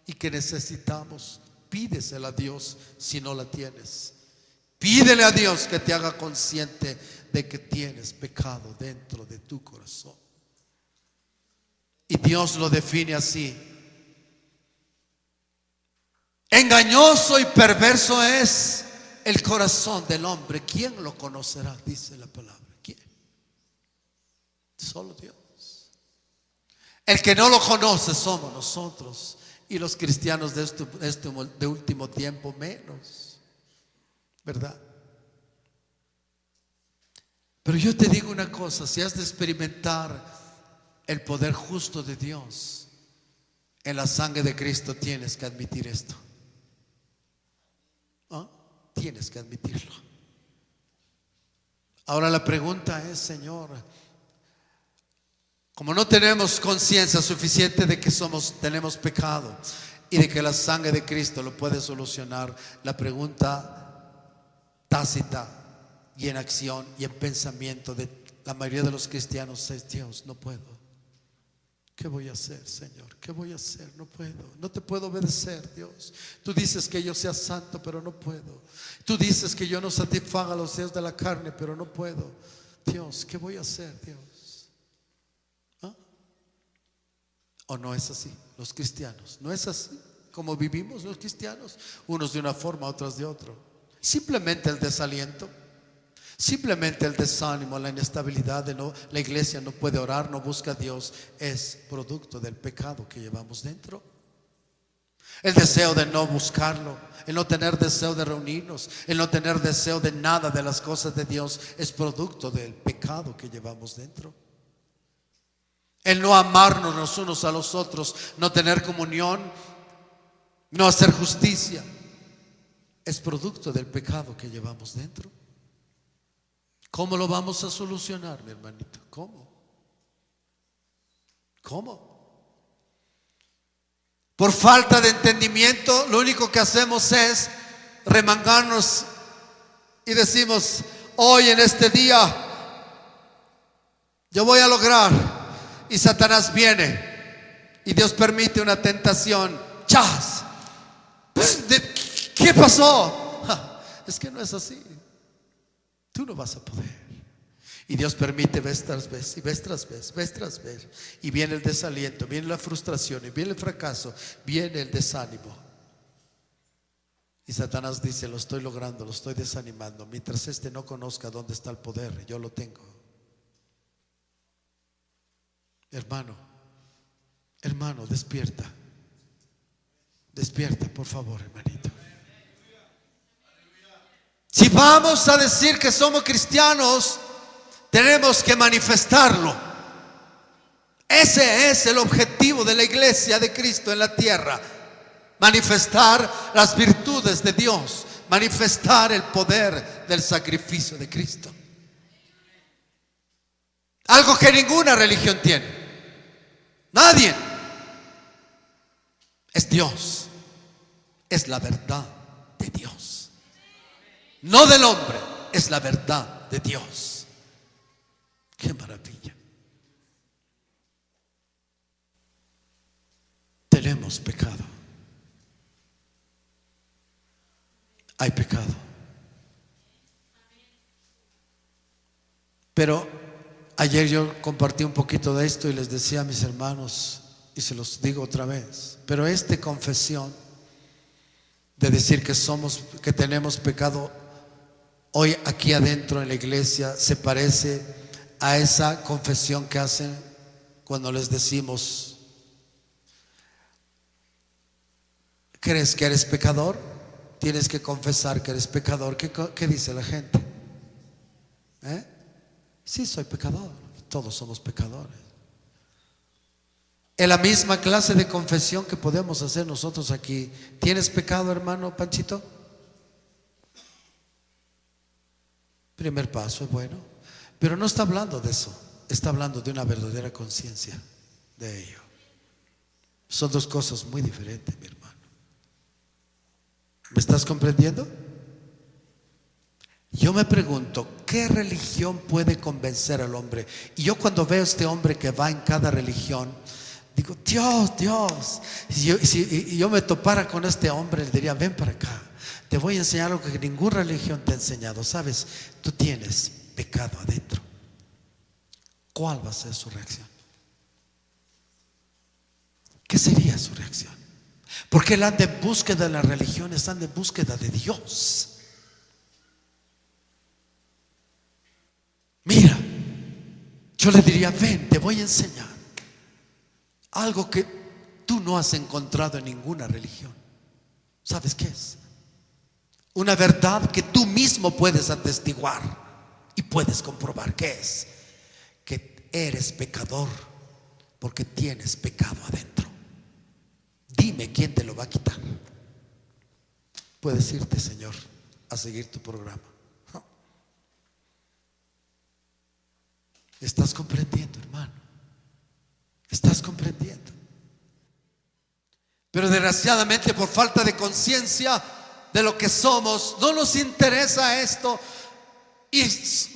y que necesitamos, pídesela a Dios si no la tienes. Pídele a Dios que te haga consciente de que tienes pecado dentro de tu corazón. Y Dios lo define así: engañoso y perverso es el corazón del hombre. ¿Quién lo conocerá? Dice la palabra. ¿Quién? Solo Dios. El que no lo conoce somos nosotros, y los cristianos de último tiempo menos, ¿verdad? Pero yo te digo una cosa: si has de experimentar el poder justo de Dios en la sangre de Cristo, tienes que admitir esto. ¿Ah? Tienes que admitirlo. Ahora la pregunta es: Señor, como no tenemos conciencia suficiente de que tenemos pecado y de que la sangre de Cristo lo puede solucionar, la pregunta tácita y en acción y en pensamiento de la mayoría de los cristianos es: Dios, no puedo. ¿Qué voy a hacer, Señor? ¿Qué voy a hacer? No puedo. No te puedo obedecer, Dios. Tú dices que yo sea santo, pero no puedo. Tú dices que yo no satisfaga los deseos de la carne, pero no puedo. Dios, ¿qué voy a hacer, Dios? ¿Ah? ¿O no es así? Los cristianos, ¿no es así como vivimos los cristianos? Unos de una forma, otros de otra. Simplemente el desaliento, simplemente el desánimo, la inestabilidad de la iglesia no puede orar, no busca a Dios, es producto del pecado que llevamos dentro. El deseo de no buscarlo, el no tener deseo de reunirnos, el no tener deseo de nada de las cosas de Dios, es producto del pecado que llevamos dentro. El no amarnos los unos a los otros, no tener comunión, no hacer justicia, es producto del pecado que llevamos dentro. ¿Cómo lo vamos a solucionar, mi hermanito? ¿Cómo? Por falta de entendimiento, lo único que hacemos es remangarnos y decimos: hoy en este día yo voy a lograr. Y Satanás viene y Dios permite una tentación. ¡Chas! ¿Qué pasó? Es que no es así. Tú no vas a poder. Y Dios permite vez tras vez, y vez tras vez, vez tras vez. Y viene el desaliento, viene la frustración, y viene el fracaso, viene el desánimo. Y Satanás dice: lo estoy logrando, lo estoy desanimando. Mientras este no conozca dónde está el poder, yo lo tengo. Hermano, despierta. Despierta, por favor, hermanito. Si vamos a decir que somos cristianos, tenemos que manifestarlo. Ese es el objetivo de la iglesia de Cristo en la tierra: manifestar las virtudes de Dios, manifestar el poder del sacrificio de Cristo. Algo que ninguna religión tiene. Nadie. Es Dios. Es la verdad de Dios. No del hombre, es la verdad de Dios. ¡Qué maravilla! Tenemos pecado. Hay pecado. Pero ayer yo compartí un poquito de esto y les decía a mis hermanos, y se los digo otra vez, pero esta confesión de decir que tenemos pecado hoy aquí adentro en la iglesia se parece a esa confesión que hacen cuando les decimos: ¿crees que eres pecador? Tienes que confesar que eres pecador. ¿Qué dice la gente? Sí, soy pecador. Todos somos pecadores. En la misma clase de confesión que podemos hacer nosotros aquí. ¿Tienes pecado, hermano Panchito? Primer paso es bueno, pero no está hablando de eso. Está hablando de una verdadera conciencia de ello. Son dos cosas muy diferentes, mi hermano. ¿Me estás comprendiendo? Yo me pregunto, ¿qué religión puede convencer al hombre? Y yo cuando veo a este hombre que va en cada religión, digo: Dios, si yo me topara con este hombre, le diría: ven para acá, te voy a enseñar algo que ninguna religión te ha enseñado. Sabes, tú tienes pecado adentro. ¿Cuál va a ser su reacción? ¿qué sería su reacción? Porque él anda en búsqueda de las religiones, anda en búsqueda de Dios. Mira, yo le diría: ven, te voy a enseñar algo que tú no has encontrado en ninguna religión. ¿Sabes qué es? Una verdad que tú mismo puedes atestiguar y puedes comprobar. ¿Qué es? Que eres pecador porque tienes pecado adentro. Dime quién te lo va a quitar. Puedes irte, Señor, a seguir tu programa. ¿Estás comprendiendo, hermano? ¿Estás comprendiendo? Pero desgraciadamente, por falta de conciencia de lo que somos, no nos interesa esto y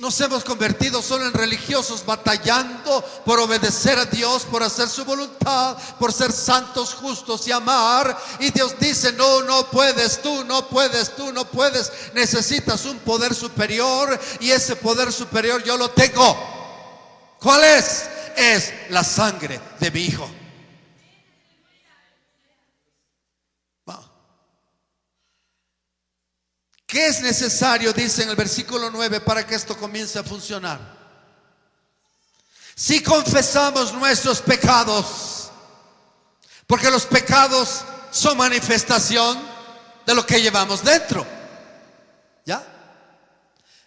nos hemos convertido solo en religiosos, batallando por obedecer a Dios, por hacer su voluntad, por ser santos, justos y amar. Y Dios dice: no, no puedes, tú no puedes, tú no puedes. Necesitas un poder superior, y ese poder superior yo lo tengo. ¿Cuál es? Es la sangre de mi Hijo. ¿Qué es necesario? Dice en el versículo 9, para que esto comience a funcionar. Si confesamos nuestros pecados, porque los pecados son manifestación de lo que llevamos dentro. ¿Ya?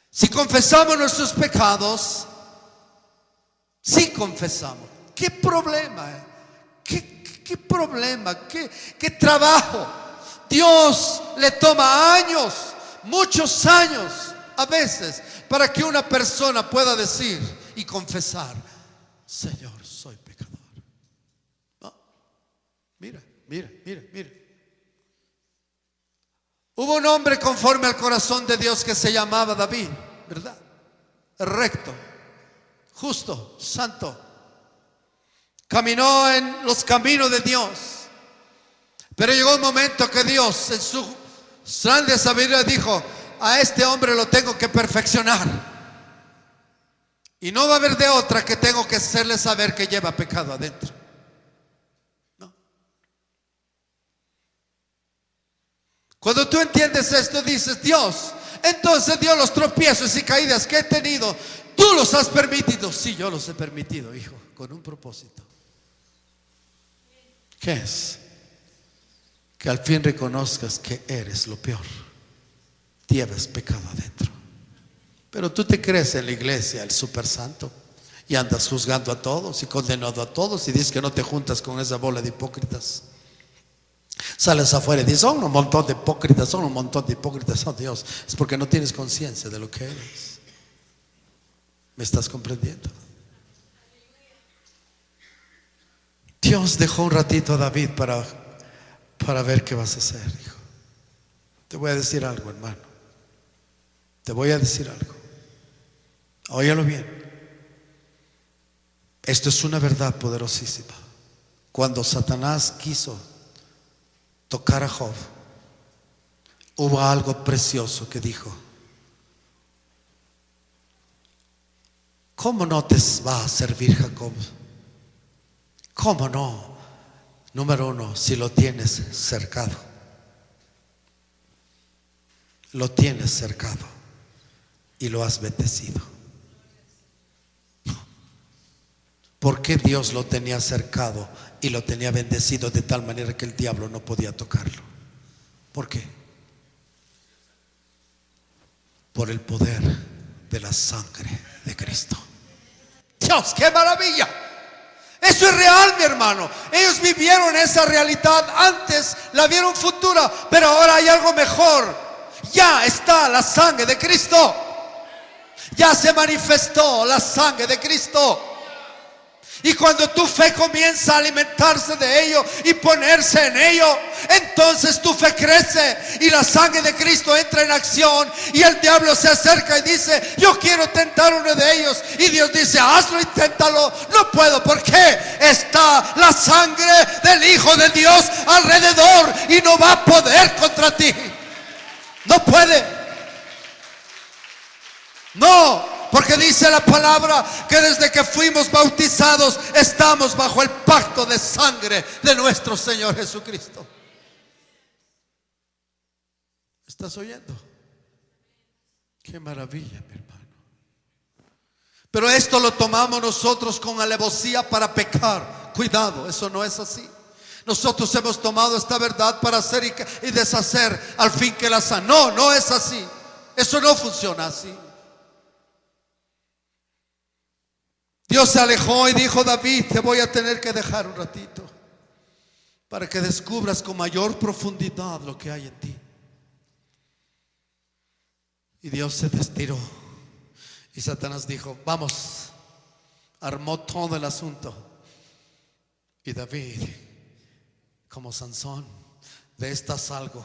Si confesamos nuestros pecados, si confesamos, ¿qué problema? ¿Qué problema? ¿Qué trabajo? Dios le toma años, muchos años a veces, para que una persona pueda decir y confesar: Señor, soy pecador. No. Mira. Hubo un hombre conforme al corazón de Dios que se llamaba David, ¿verdad? Recto, justo, santo. Caminó en los caminos de Dios. Pero llegó un momento que Dios, en su grande sabiduría, dijo: a este hombre lo tengo que perfeccionar, y no va a haber de otra que tengo que hacerle saber que lleva pecado adentro. No. Cuando tú entiendes esto, dices: Dios, entonces Dios, los tropiezos y caídas que he tenido, tú los has permitido. Sí, yo los he permitido, hijo, con un propósito. ¿Qué es? Que al fin reconozcas que eres lo peor. Llevas pecado adentro. Pero tú te crees en la iglesia el super santo y andas juzgando a todos y condenando a todos, y dices que no te juntas con esa bola de hipócritas. Sales afuera y dices: son un montón de hipócritas, son un montón de hipócritas. Oh, Dios, es porque no tienes conciencia de lo que eres. ¿Me estás comprendiendo? Dios dejó un ratito a David para ver qué vas a hacer, hijo. Te voy a decir algo, hermano. Te voy a decir algo. Óyalo bien. Esto es una verdad poderosísima. Cuando Satanás quiso tocar a Job, hubo algo precioso que dijo: ¿cómo no te va a servir Jacob? ¿Cómo no? Número uno, si lo tienes cercado. Lo tienes cercado y lo has bendecido. ¿Por qué Dios lo tenía cercado y lo tenía bendecido de tal manera que el diablo no podía tocarlo? ¿Por qué? Por el poder de la sangre de Cristo. Dios, qué maravilla. Eso es real, mi hermano. Ellos vivieron esa realidad antes, la vieron futura, pero ahora hay algo mejor. Ya está la sangre de Cristo. Ya se manifestó la sangre de Cristo. Y cuando tu fe comienza a alimentarse de ello y ponerse en ello, entonces tu fe crece y la sangre de Cristo entra en acción, y el diablo se acerca y dice: yo quiero tentar a uno de ellos, y Dios dice: hazlo, inténtalo. No puedo, porque está la sangre del Hijo de Dios alrededor y no va a poder contra ti. No puede. No, porque Porque dice la palabra que desde que fuimos bautizados estamos bajo el pacto de sangre de nuestro Señor Jesucristo. ¿Estás oyendo? Qué maravilla, mi hermano. Pero esto lo tomamos nosotros con alevosía para pecar. Cuidado, eso no es así. Nosotros hemos tomado esta verdad para hacer y deshacer al fin que la sana. No, no es así. Eso no funciona así. Dios se alejó y dijo: David, te voy a tener que dejar un ratito para que descubras con mayor profundidad lo que hay en ti. Y Dios se estiró. Y Satanás dijo: vamos. Armó todo el asunto. Y David, como Sansón, de esta salgo.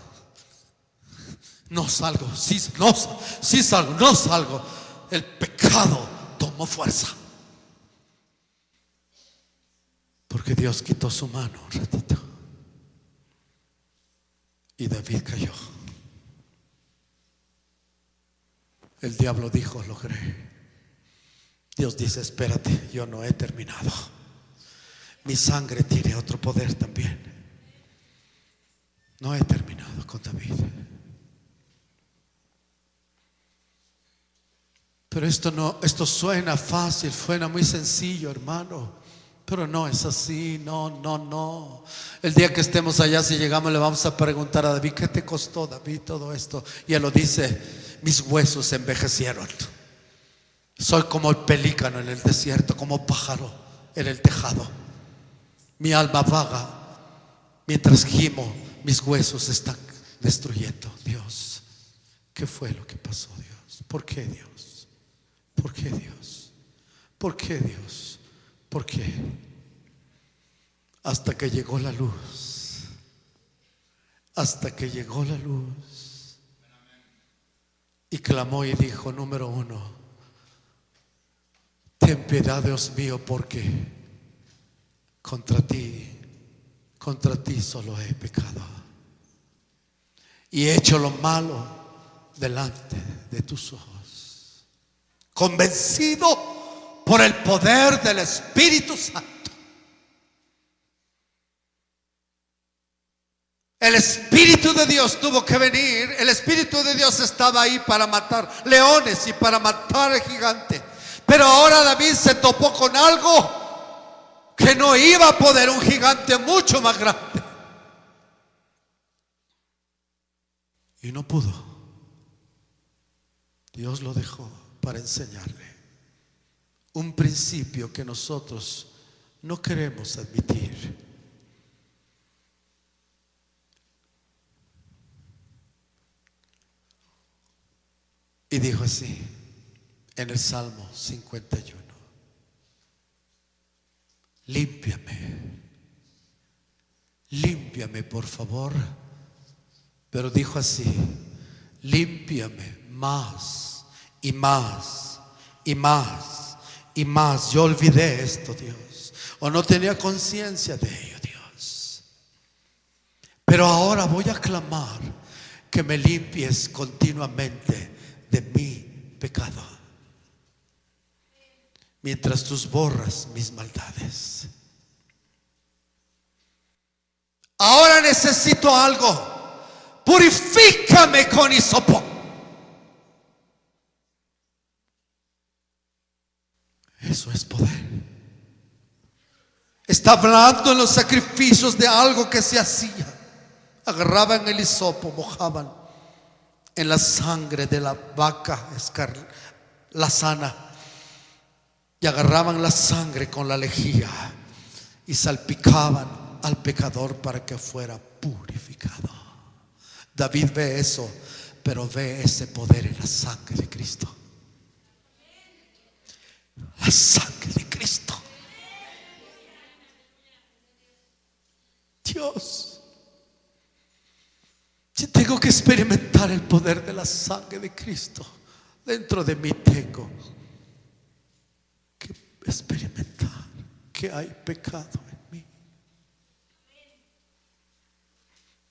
No salgo, sí, no, sí salgo, no salgo. El pecado tomó fuerza. Porque Dios quitó su mano un ratito. Y David cayó. El diablo dijo: logré. Dios dice: espérate, yo no he terminado. Mi sangre tiene otro poder también. No he terminado con David. Pero esto suena fácil, suena muy sencillo, hermano. Pero no es así, no. El día que estemos allá, si llegamos, le vamos a preguntar a David: ¿qué te costó, David, todo esto? Y él lo dice: mis huesos se envejecieron. Soy como el pelícano en el desierto, como pájaro en el tejado. Mi alma vaga mientras gimo, mis huesos se están destruyendo. Dios, ¿qué fue lo que pasó, Dios? ¿Por qué, Dios? ¿Por qué, Dios? ¿Por qué, Dios? ¿Por qué? Hasta que llegó la luz. Hasta que llegó la luz. Y clamó y dijo: número uno, ten piedad, Dios mío, porque contra ti solo he pecado y he hecho lo malo delante de tus ojos. Convencido por el poder del Espíritu Santo. El Espíritu de Dios tuvo que venir. El Espíritu de Dios estaba ahí para matar leones y para matar al gigante. Pero ahora David se topó con algo que no iba a poder, un gigante mucho más grande. Y no pudo. Dios lo dejó para enseñarle un principio que nosotros no queremos admitir. Y dijo así en el Salmo 51: límpiame por favor. Pero dijo así: límpiame más y más y más y más. Yo olvidé esto, Dios, o no tenía conciencia de ello, Dios. Pero ahora voy a clamar que me limpies continuamente de mi pecado, mientras tú borras mis maldades. Ahora necesito algo. Purifícame con hisopo. Eso es poder. Está hablando en los sacrificios de algo que se hacía. Agarraban el hisopo, mojaban en la sangre de la vaca, la sana, y agarraban la sangre con la lejía y salpicaban al pecador para que fuera purificado. David ve eso, pero ve ese poder en la sangre de Cristo. La sangre de Cristo. Dios, si tengo que experimentar el poder de la sangre de Cristo, dentro de mí tengo que experimentar que hay pecado en mí.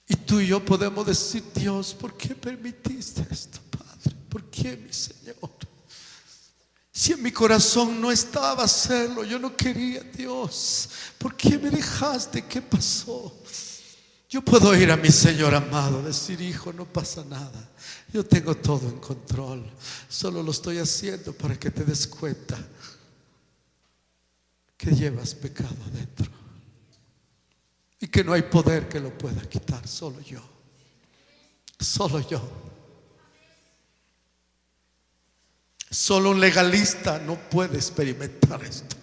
Y tú y yo podemos decir: Dios, ¿por qué permitiste esto, Padre? ¿Por qué, mi Señor? Si en mi corazón no estaba hacerlo, yo no quería, Dios, ¿por qué me dejaste? ¿Qué pasó? Yo puedo ir a mi Señor amado, decir: hijo, no pasa nada, yo tengo todo en control, solo lo estoy haciendo para que te des cuenta que llevas pecado adentro y que no hay poder que lo pueda quitar, solo yo, solo yo. Solo un legalista no puede experimentar esto.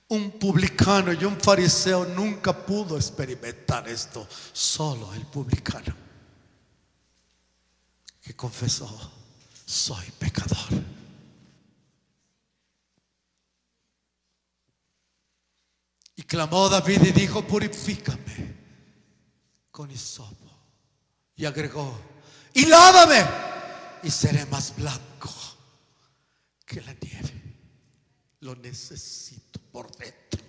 Un publicano y un fariseo nunca pudo experimentar esto. Solo el publicano que confesó: soy pecador. Y clamó David y dijo: purifícame con hisopo. Y agregó: y lávame, y seré más blanco que la nieve. Lo necesito por dentro.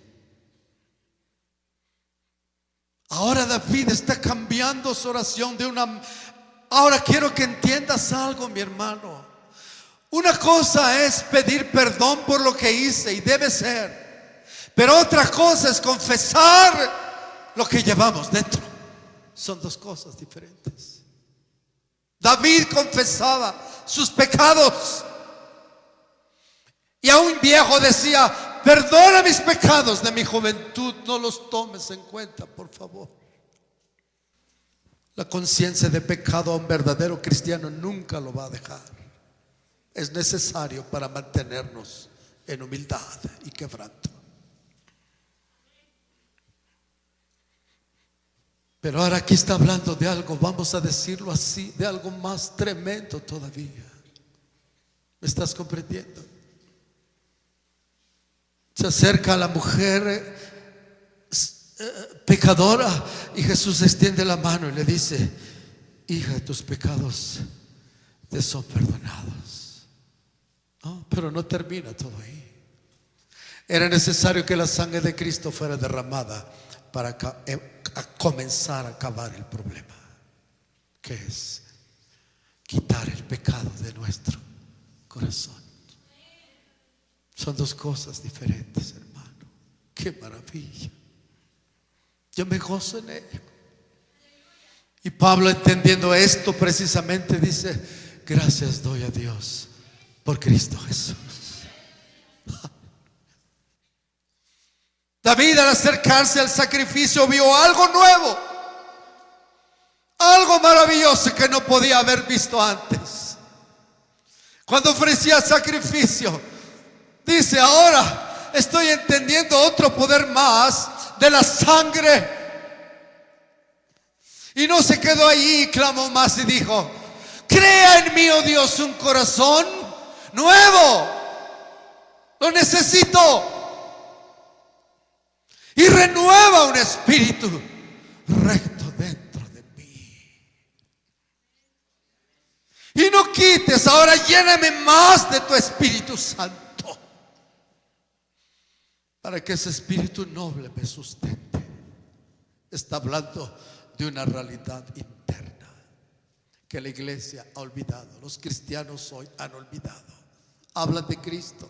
Ahora David está cambiando su oración de una... Ahora quiero que entiendas algo, mi hermano. Una cosa es pedir perdón por lo que hice, y debe ser, pero otra cosa es confesar lo que llevamos dentro. Son dos cosas diferentes. David confesaba sus pecados, y a un viejo decía: perdona mis pecados de mi juventud, no los tomes en cuenta, por favor. La conciencia de pecado a un verdadero cristiano nunca lo va a dejar. Es necesario para mantenernos en humildad y quebranto. Pero ahora aquí está hablando de algo, vamos a decirlo así, de algo más tremendo todavía. ¿Me estás comprendiendo? Se acerca a la mujer pecadora y Jesús extiende la mano y le dice: hija, tus pecados te son perdonados. No, pero no termina todo ahí. Era necesario que la sangre de Cristo fuera derramada para comenzar a acabar el problema, que es quitar el pecado de nuestro corazón. Son dos cosas diferentes, hermano. Qué maravilla. Yo me gozo en ello. Y Pablo, entendiendo esto precisamente, dice: gracias doy a Dios por Cristo Jesús. David, al acercarse al sacrificio, vio algo nuevo, algo maravilloso que no podía haber visto antes. Cuando ofrecía sacrificio, dice: ahora estoy entendiendo otro poder más de la sangre. Y no se quedó allí, clamó más y dijo: crea en mí, oh Dios, un corazón nuevo. Lo necesito. Y renueva un espíritu recto dentro de mí. Y no quites, ahora lléname más de tu Espíritu Santo, para que ese espíritu noble me sustente. Está hablando de una realidad interna que la iglesia ha olvidado. Los cristianos hoy han olvidado. Hablan de Cristo,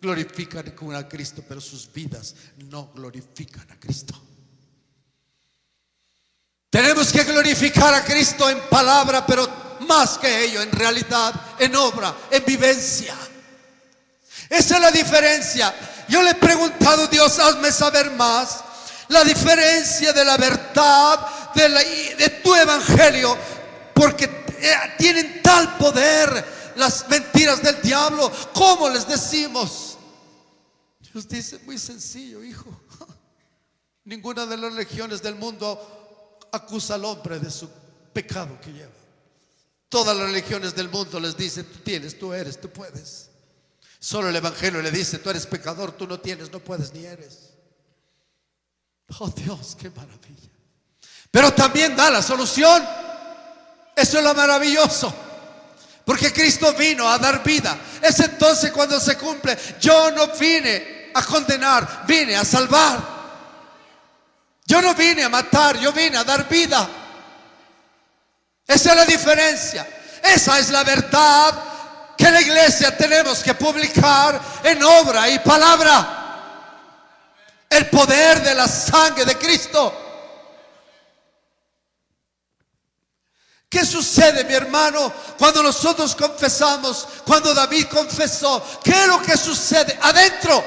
glorifican a Cristo, pero sus vidas no glorifican a Cristo. Tenemos que glorificar a Cristo en palabra, pero más que ello, en realidad, en obra, en vivencia. Esa es la diferencia. Yo le he preguntado: Dios, hazme saber más la diferencia de la verdad de tu evangelio, porque tienen tal poder las mentiras del diablo. ¿Cómo les decimos? Dios dice: muy sencillo, hijo. Ninguna de las religiones del mundo acusa al hombre de su pecado que lleva. Todas las religiones del mundo les dicen: tú tienes, tú eres, tú puedes. Solo el evangelio le dice: tú eres pecador, tú no tienes, no puedes ni eres. Oh Dios, qué maravilla. Pero también da la solución. Eso es lo maravilloso, porque Cristo vino a dar vida. Es entonces cuando se cumple: yo no vine a condenar, vine a salvar. Yo no vine a matar, yo vine a dar vida. Esa es la diferencia. Esa es la verdad que la iglesia tenemos que publicar en obra y palabra el poder de la sangre de Cristo. ¿Qué sucede, mi hermano, cuando nosotros confesamos? Cuando David confesó, ¿qué es lo que sucede adentro?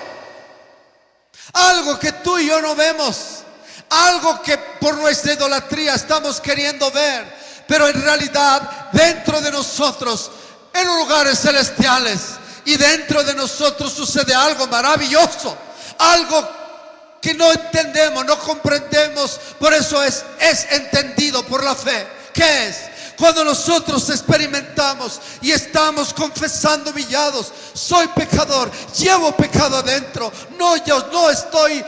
Algo que tú y yo no vemos, algo que por nuestra idolatría estamos queriendo ver, pero en realidad dentro de nosotros, en los lugares celestiales y dentro de nosotros sucede algo maravilloso, algo que no entendemos, no comprendemos. Por eso es entendido por la fe. ¿Qué es? Cuando nosotros experimentamos y estamos confesando humillados, soy pecador, llevo pecado adentro, yo no estoy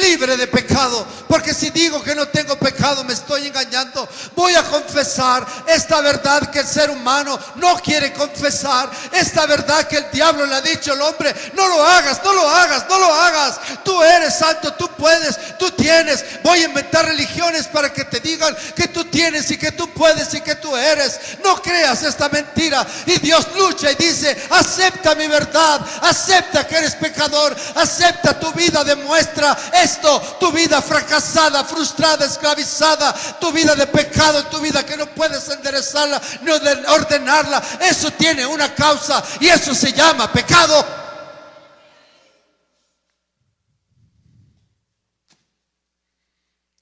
libre de pecado, porque si digo que no tengo pecado me estoy engañando. Voy a confesar esta verdad que el ser humano no quiere confesar, esta verdad que el diablo le ha dicho al hombre: no lo hagas, no lo hagas, no lo hagas, tú eres santo, tú puedes, tú tienes. Voy a inventar religiones para que te digan que tú tienes y que tú puedes y que tú eres. No creas esta mentira. Y Dios lucha y dice: acepta mi verdad, acepta que eres pecador, acepta tu vida, demuestra esto, tu vida fracasada, frustrada, esclavizada, tu vida de pecado, tu vida que no puedes enderezarla ni ordenarla. Eso tiene una causa y eso se llama pecado.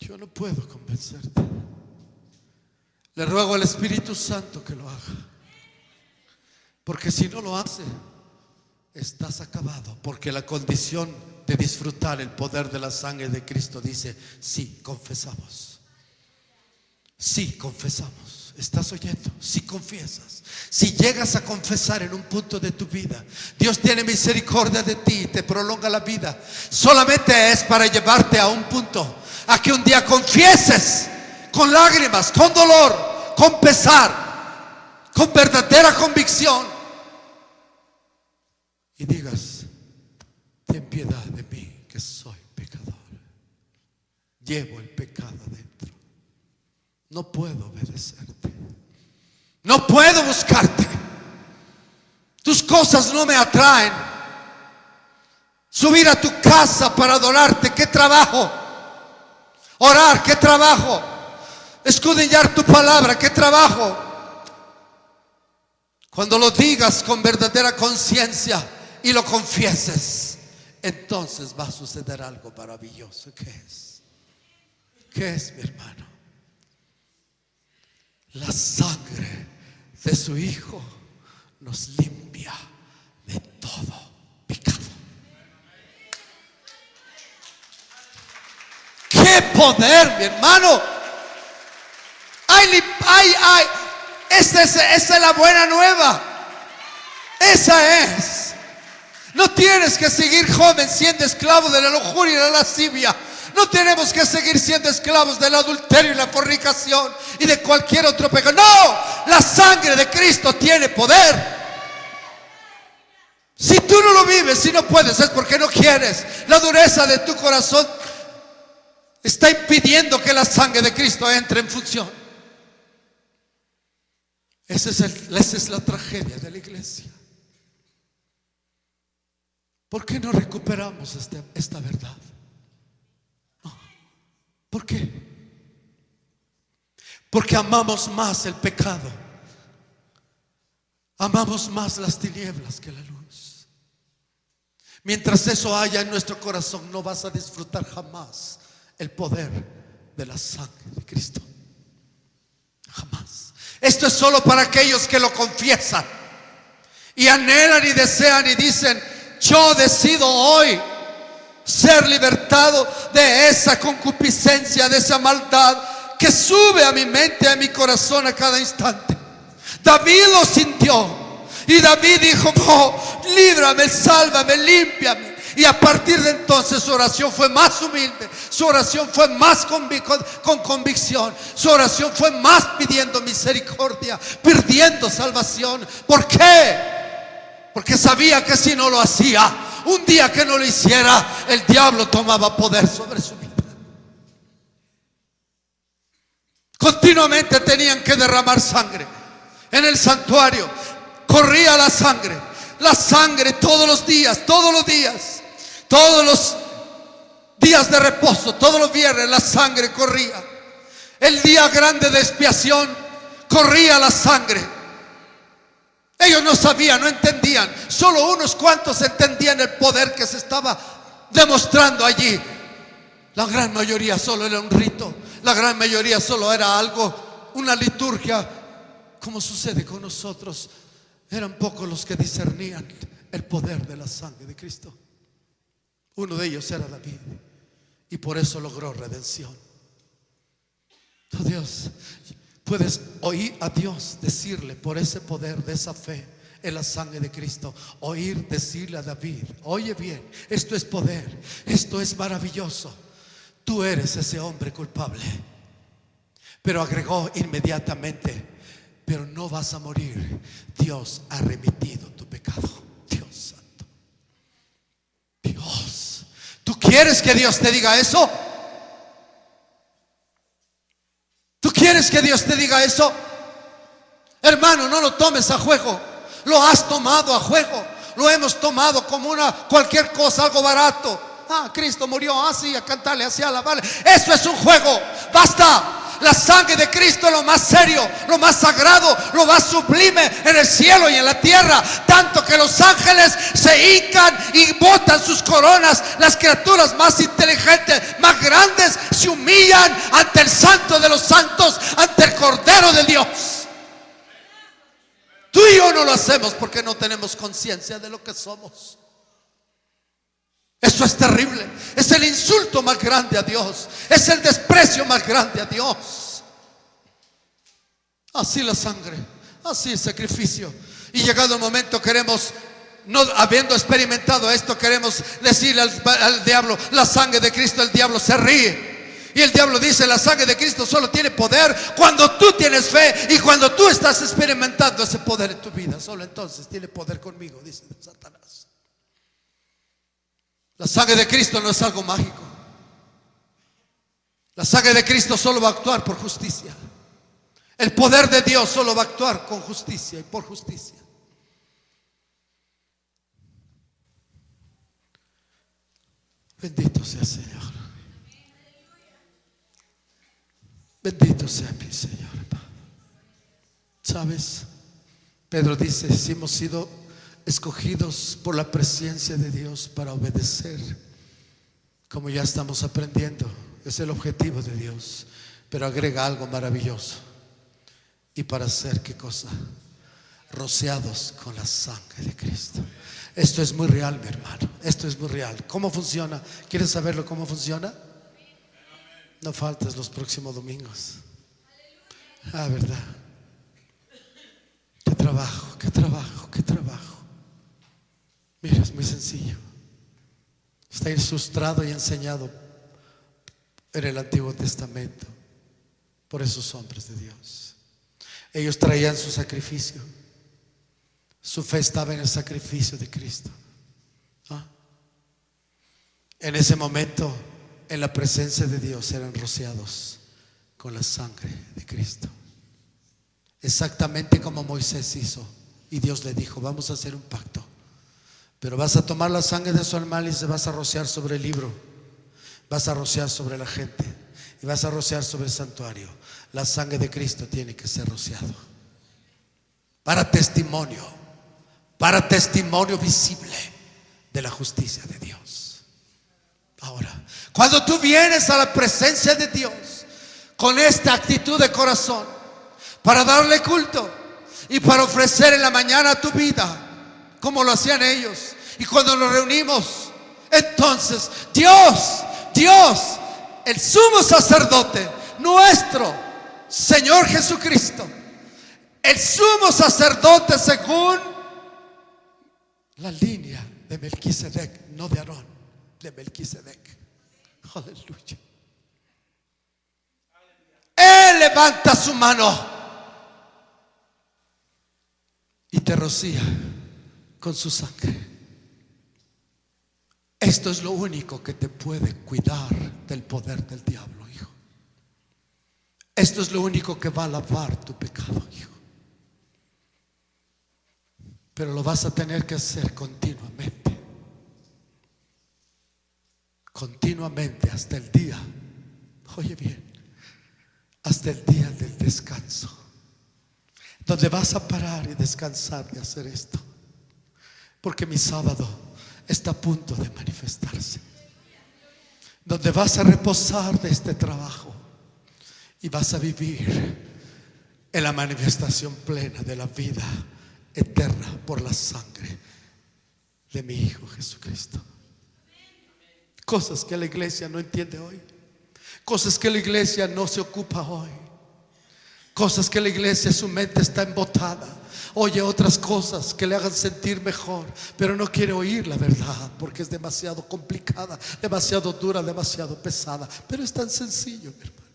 Yo no puedo convencerte. Le ruego al Espíritu Santo que lo haga, porque si no lo hace, estás acabado. Porque la condición de disfrutar el poder de la sangre de Cristo dice: sí, confesamos. Sí, confesamos. ¿Estás oyendo? Si confiesas, si llegas a confesar en un punto de tu vida, Dios tiene misericordia de ti y te prolonga la vida. Solamente es para llevarte a un punto, a que un día confieses con lágrimas, con dolor, con pesar, con verdadera convicción, y digas: ten piedad de mí, que soy pecador. Llevo el pecado adentro. No puedo obedecerte. No puedo buscarte. Tus cosas no me atraen. Subir a tu casa para adorarte, qué trabajo. Orar, qué trabajo. Escudriñar tu palabra, qué trabajo. Cuando lo digas con verdadera conciencia y lo confieses, entonces va a suceder algo maravilloso. ¿Qué es? ¿Qué es, mi hermano? La sangre de su Hijo nos limpia de todo pecado. ¡Qué poder, mi hermano! Esa es la buena nueva. Esa es. No tienes que seguir, joven, siendo esclavo de la lujuria y la lascivia. No tenemos que seguir siendo esclavos del adulterio y la fornicación y de cualquier otro pecado. No, la sangre de Cristo tiene poder. Si tú no lo vives, si no puedes, es porque no quieres. La dureza de tu corazón está impidiendo que la sangre de Cristo entre en función. Esa es la tragedia de la iglesia. ¿Por qué no recuperamos esta verdad? ¿Por qué? Porque amamos más el pecado. Amamos más las tinieblas que la luz. Mientras eso haya en nuestro corazón, no vas a disfrutar jamás el poder de la sangre de Cristo. Jamás. Esto es solo para aquellos que lo confiesan y anhelan y desean y dicen: yo decido hoy ser libertado de esa concupiscencia, de esa maldad que sube a mi mente, a mi corazón a cada instante. David lo sintió y David dijo: oh, líbrame, sálvame, límpiame. Y a partir de entonces su oración fue más humilde, su oración fue más con convicción, su oración fue más pidiendo misericordia, pidiendo salvación. ¿Por qué? Porque sabía que si no lo hacía, un día que no lo hiciera, el diablo tomaba poder sobre su vida. Continuamente tenían que derramar sangre en el santuario. corría la sangre todos los días, todos los días de reposo, todos los viernes la sangre corría. El día grande de expiación corría la sangre. Ellos no sabían, no entendían. Solo unos cuantos entendían el poder que se estaba demostrando allí. La gran mayoría solo era un rito. La gran mayoría solo era algo, una liturgia. Como sucede con nosotros, eran pocos los que discernían el poder de la sangre de Cristo. Uno de ellos era David, y por eso logró redención. Oh Dios, puedes oír a Dios decirle por ese poder de esa fe en la sangre de Cristo. Oír decirle a David: oye bien, esto es poder, esto es maravilloso. Tú eres ese hombre culpable. Pero agregó inmediatamente: pero no vas a morir. Dios ha remitido tu pecado. Dios santo. Dios, ¿tú quieres que Dios te diga eso? ¿Tú quieres que Dios te diga eso? Hermano, no lo tomes a juego. Lo has tomado a juego. Lo hemos tomado como cualquier cosa, algo barato. Cristo murió así, a cantarle, así, a alabarle. Eso es un juego. Basta. La sangre de Cristo es lo más serio, lo más sagrado, lo más sublime en el cielo y en la tierra. Tanto que los ángeles se hincan y botan sus coronas. Las criaturas más inteligentes, más grandes, se humillan ante el Santo de los santos, ante el Cordero de Dios. Tú y yo no lo hacemos porque no tenemos conciencia de lo que somos. Eso es terrible. Es el insulto más grande a Dios. Es el desprecio más grande a Dios. Así la sangre, así el sacrificio. Y llegado el momento queremos, no habiendo experimentado esto, queremos decirle al diablo: la sangre de Cristo. El diablo se ríe. Y el diablo dice: la sangre de Cristo solo tiene poder cuando tú tienes fe y cuando tú estás experimentando ese poder en tu vida. Solo entonces tiene poder conmigo, dice Satanás. La sangre de Cristo no es algo mágico. La sangre de Cristo solo va a actuar por justicia. El poder de Dios solo va a actuar con justicia y por justicia. Bendito sea el Señor. Bendito sea mi Señor. ¿Sabes? Pedro dice: si hemos sido escogidos por la presencia de Dios para obedecer, como ya estamos aprendiendo, es el objetivo de Dios. Pero agrega algo maravilloso: y para hacer ¿qué cosa? Rociados con la sangre de Cristo. Esto es muy real, mi hermano. Esto es muy real. ¿Cómo funciona? ¿Quieres saberlo cómo funciona? No faltes los próximos domingos. ¿Verdad? Qué trabajo, qué trabajo, qué trabajo. Mira, es muy sencillo. Está ilustrado y enseñado en el Antiguo Testamento por esos hombres de Dios. Ellos traían su sacrificio. Su fe estaba en el sacrificio de Cristo. En ese momento, en la presencia de Dios, eran rociados con la sangre de Cristo. Exactamente como Moisés hizo. Y Dios le dijo: vamos a hacer un pacto. Pero vas a tomar la sangre de su animal y se vas a rociar sobre el libro. Vas a rociar sobre la gente. Y vas a rociar sobre el santuario. La sangre de Cristo tiene que ser rociado. Para testimonio visible de la justicia de Dios. Ahora, cuando tú vienes a la presencia de Dios con esta actitud de corazón, para darle culto y para ofrecer en la mañana tu vida, como lo hacían ellos, y cuando nos reunimos, entonces Dios, el sumo sacerdote, nuestro Señor Jesucristo, el sumo sacerdote según la línea de Melquisedec, no de Aarón, de Melquisedec. Aleluya. Él levanta su mano y te rocía con su sangre. Esto es lo único que te puede cuidar del poder del diablo, hijo. Esto es lo único que va a lavar tu pecado, hijo. pero lo vas a tener que hacer continuamente. Continuamente hasta el día, oye bien, hasta el día del descanso, donde vas a parar y descansar de hacer esto, porque mi sábado está a punto de manifestarse, donde vas a reposar de este trabajo y vas a vivir en la manifestación plena de la vida eterna por la sangre de mi Hijo Jesucristo. Cosas que la iglesia no entiende hoy, cosas que la iglesia no se ocupa hoy, cosas que la iglesia, su mente está embotada, oye otras cosas que le hagan sentir mejor, pero no quiere oír la verdad porque es demasiado complicada, demasiado dura, demasiado pesada. Pero es tan sencillo, mi hermano.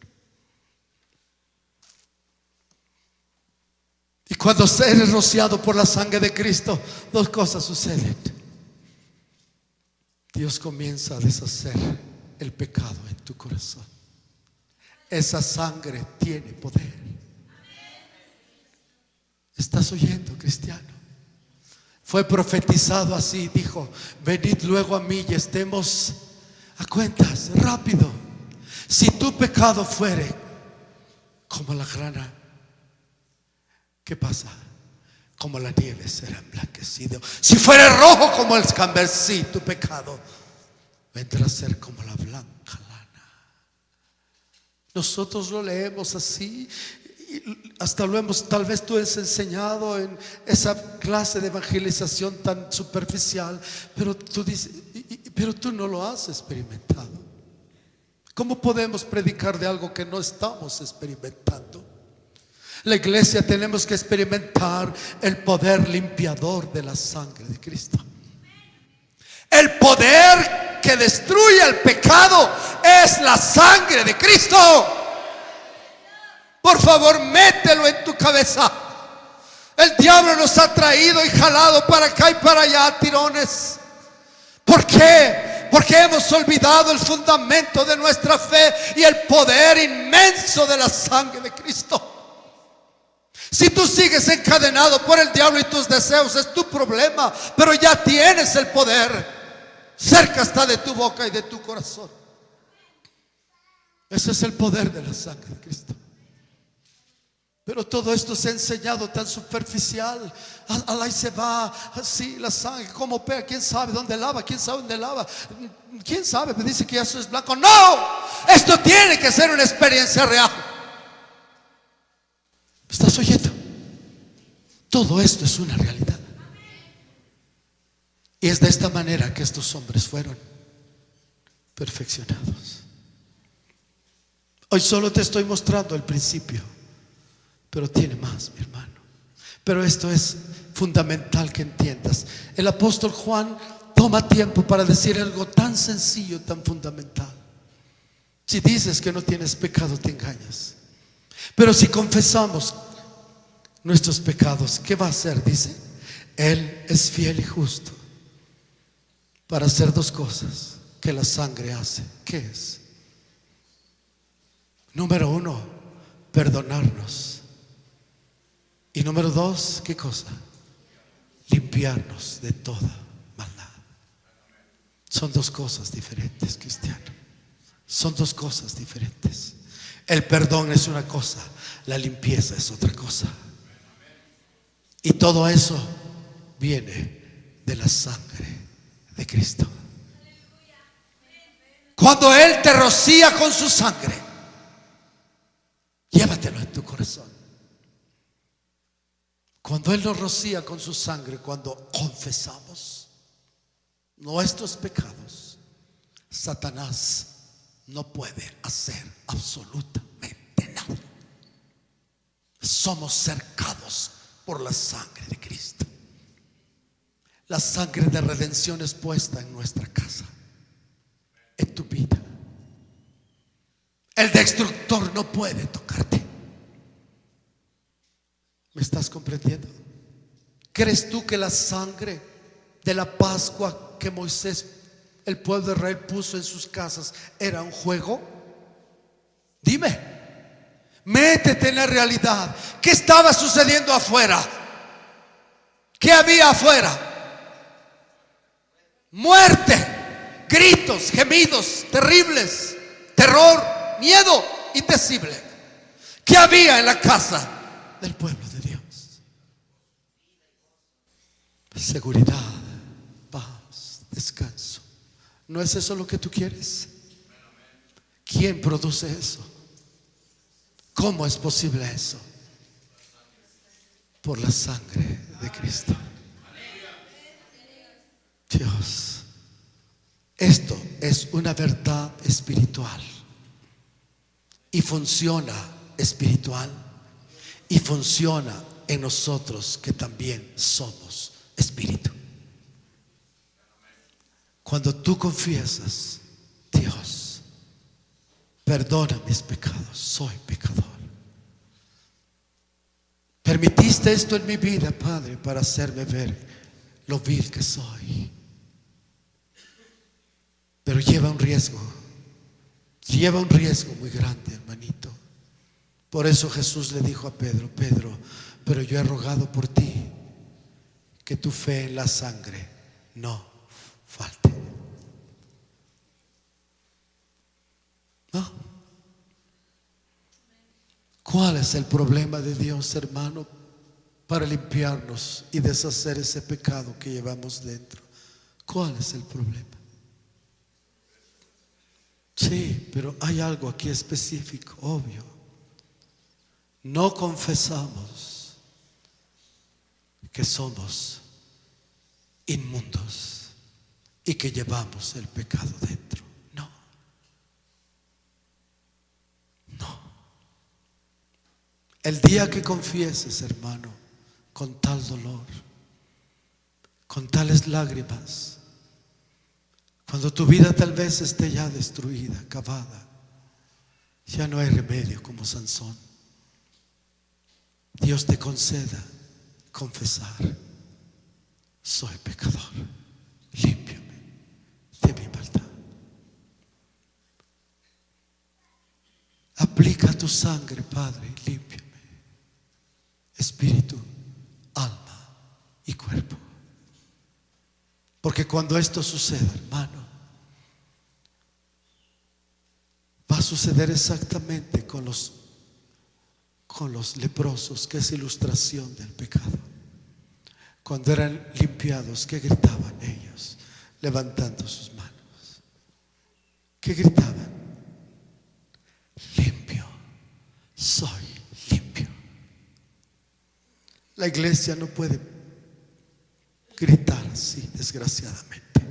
Y cuando eres rociado por la sangre de Cristo, dos cosas suceden. Dios comienza a deshacer el pecado en tu corazón. Esa sangre tiene poder. ¿Estás oyendo, cristiano? Fue profetizado así, dijo: venid luego a mí y estemos a cuentas, rápido. Si tu pecado fuere como la grana, ¿qué pasa? Como la nieve será emblanquecido. Si fuere rojo como el carmesí, tu pecado vendrá a ser como la blanca lana. Nosotros lo leemos así, y hasta lo hemos, tal vez tú has enseñado en esa clase de evangelización tan superficial, pero tú dices, pero tú no lo has experimentado. ¿Cómo podemos predicar de algo que no estamos experimentando? La iglesia tenemos que experimentar el poder limpiador de la sangre de Cristo. El poder que destruye el pecado es la sangre de Cristo. Por favor, mételo en tu cabeza. El diablo nos ha traído y jalado para acá y para allá a tirones. ¿Por qué? Porque hemos olvidado el fundamento de nuestra fe y el poder inmenso de la sangre de Cristo. Si tú sigues encadenado por el diablo y tus deseos, es tu problema, pero ya tienes el poder. Cerca está de tu boca y de tu corazón. Ese es el poder de la sangre de Cristo. Pero todo esto se ha enseñado tan superficial. Ahí se va así la sangre, como pega. ¿Quién sabe dónde lava? ¿Quién sabe dónde lava? ¿Quién sabe? Me dice que eso es blanco. No, esto tiene que ser una experiencia real. ¿Estás oyendo? Todo esto es una realidad. Y es de esta manera que estos hombres fueron perfeccionados. Hoy solo te estoy mostrando el principio, pero tiene más, mi hermano. Pero esto es fundamental que entiendas. El apóstol Juan toma tiempo para decir algo tan sencillo, tan fundamental. Si dices que no tienes pecado, te engañas. Pero si confesamos nuestros pecados, ¿qué va a hacer? Dice, Él es fiel y justo para hacer dos cosas que la sangre hace. ¿Qué es? Número uno, perdonarnos. Y número dos, ¿qué cosa? Limpiarnos de toda maldad. Son dos cosas diferentes, cristiano. Son dos cosas diferentes. El perdón es una cosa, la limpieza es otra cosa. Y todo eso viene de la sangre de Cristo. Cuando Él te rocía con su sangre, llévatelo en tu corazón. Cuando Él nos rocía con su sangre, cuando confesamos nuestros pecados, Satanás no puede hacer absolutamente nada. Somos cercados por la sangre de Cristo. La sangre de redención es puesta en nuestra casa, en tu vida. El destructor no puede tocarte. ¿Me estás comprendiendo? ¿Crees tú que la sangre de la Pascua que Moisés, el pueblo de Israel, puso en sus casas era un juego? Dime, métete en la realidad. ¿Qué estaba sucediendo afuera? ¿Qué había afuera? Muerte, gritos, gemidos terribles, terror, miedo indecible. ¿Qué había en la casa del pueblo de Dios? Seguridad, paz, descanso. ¿No es eso lo que tú quieres? ¿Quién produce eso? ¿Cómo es posible eso? Por la sangre de Cristo. Dios, esto es una verdad espiritual y funciona espiritual y funciona en nosotros que también somos espíritu. Cuando tú confiesas, Dios, perdona mis pecados, soy pecador. Permitiste esto en mi vida, Padre, para hacerme ver lo vil que soy. Pero lleva un riesgo muy grande, hermanito. Por eso Jesús le dijo a Pedro: Pedro, pero yo he rogado por ti que tu fe en la sangre no falte. ¿No? ¿Cuál es el problema de Dios, hermano, para limpiarnos y deshacer ese pecado que llevamos dentro? ¿Cuál es el problema? Sí, pero hay algo aquí específico, obvio. No confesamos que somos inmundos y que llevamos el pecado dentro. No. No. El día que confieses, hermano, con tal dolor, con tales lágrimas, cuando tu vida tal vez esté ya destruida, acabada, ya no hay remedio como Sansón, Dios te conceda confesar: soy pecador, límpiame de mi maldad. Aplica tu sangre, Padre, y límpiame, espíritu, alma y cuerpo. Porque cuando esto suceda, hermano, va a suceder exactamente con los leprosos, que es ilustración del pecado. Cuando eran limpiados, ¿qué gritaban ellos? Levantando sus manos. ¿Qué gritaban? Limpio, soy limpio. La iglesia no puede gritar así, desgraciadamente,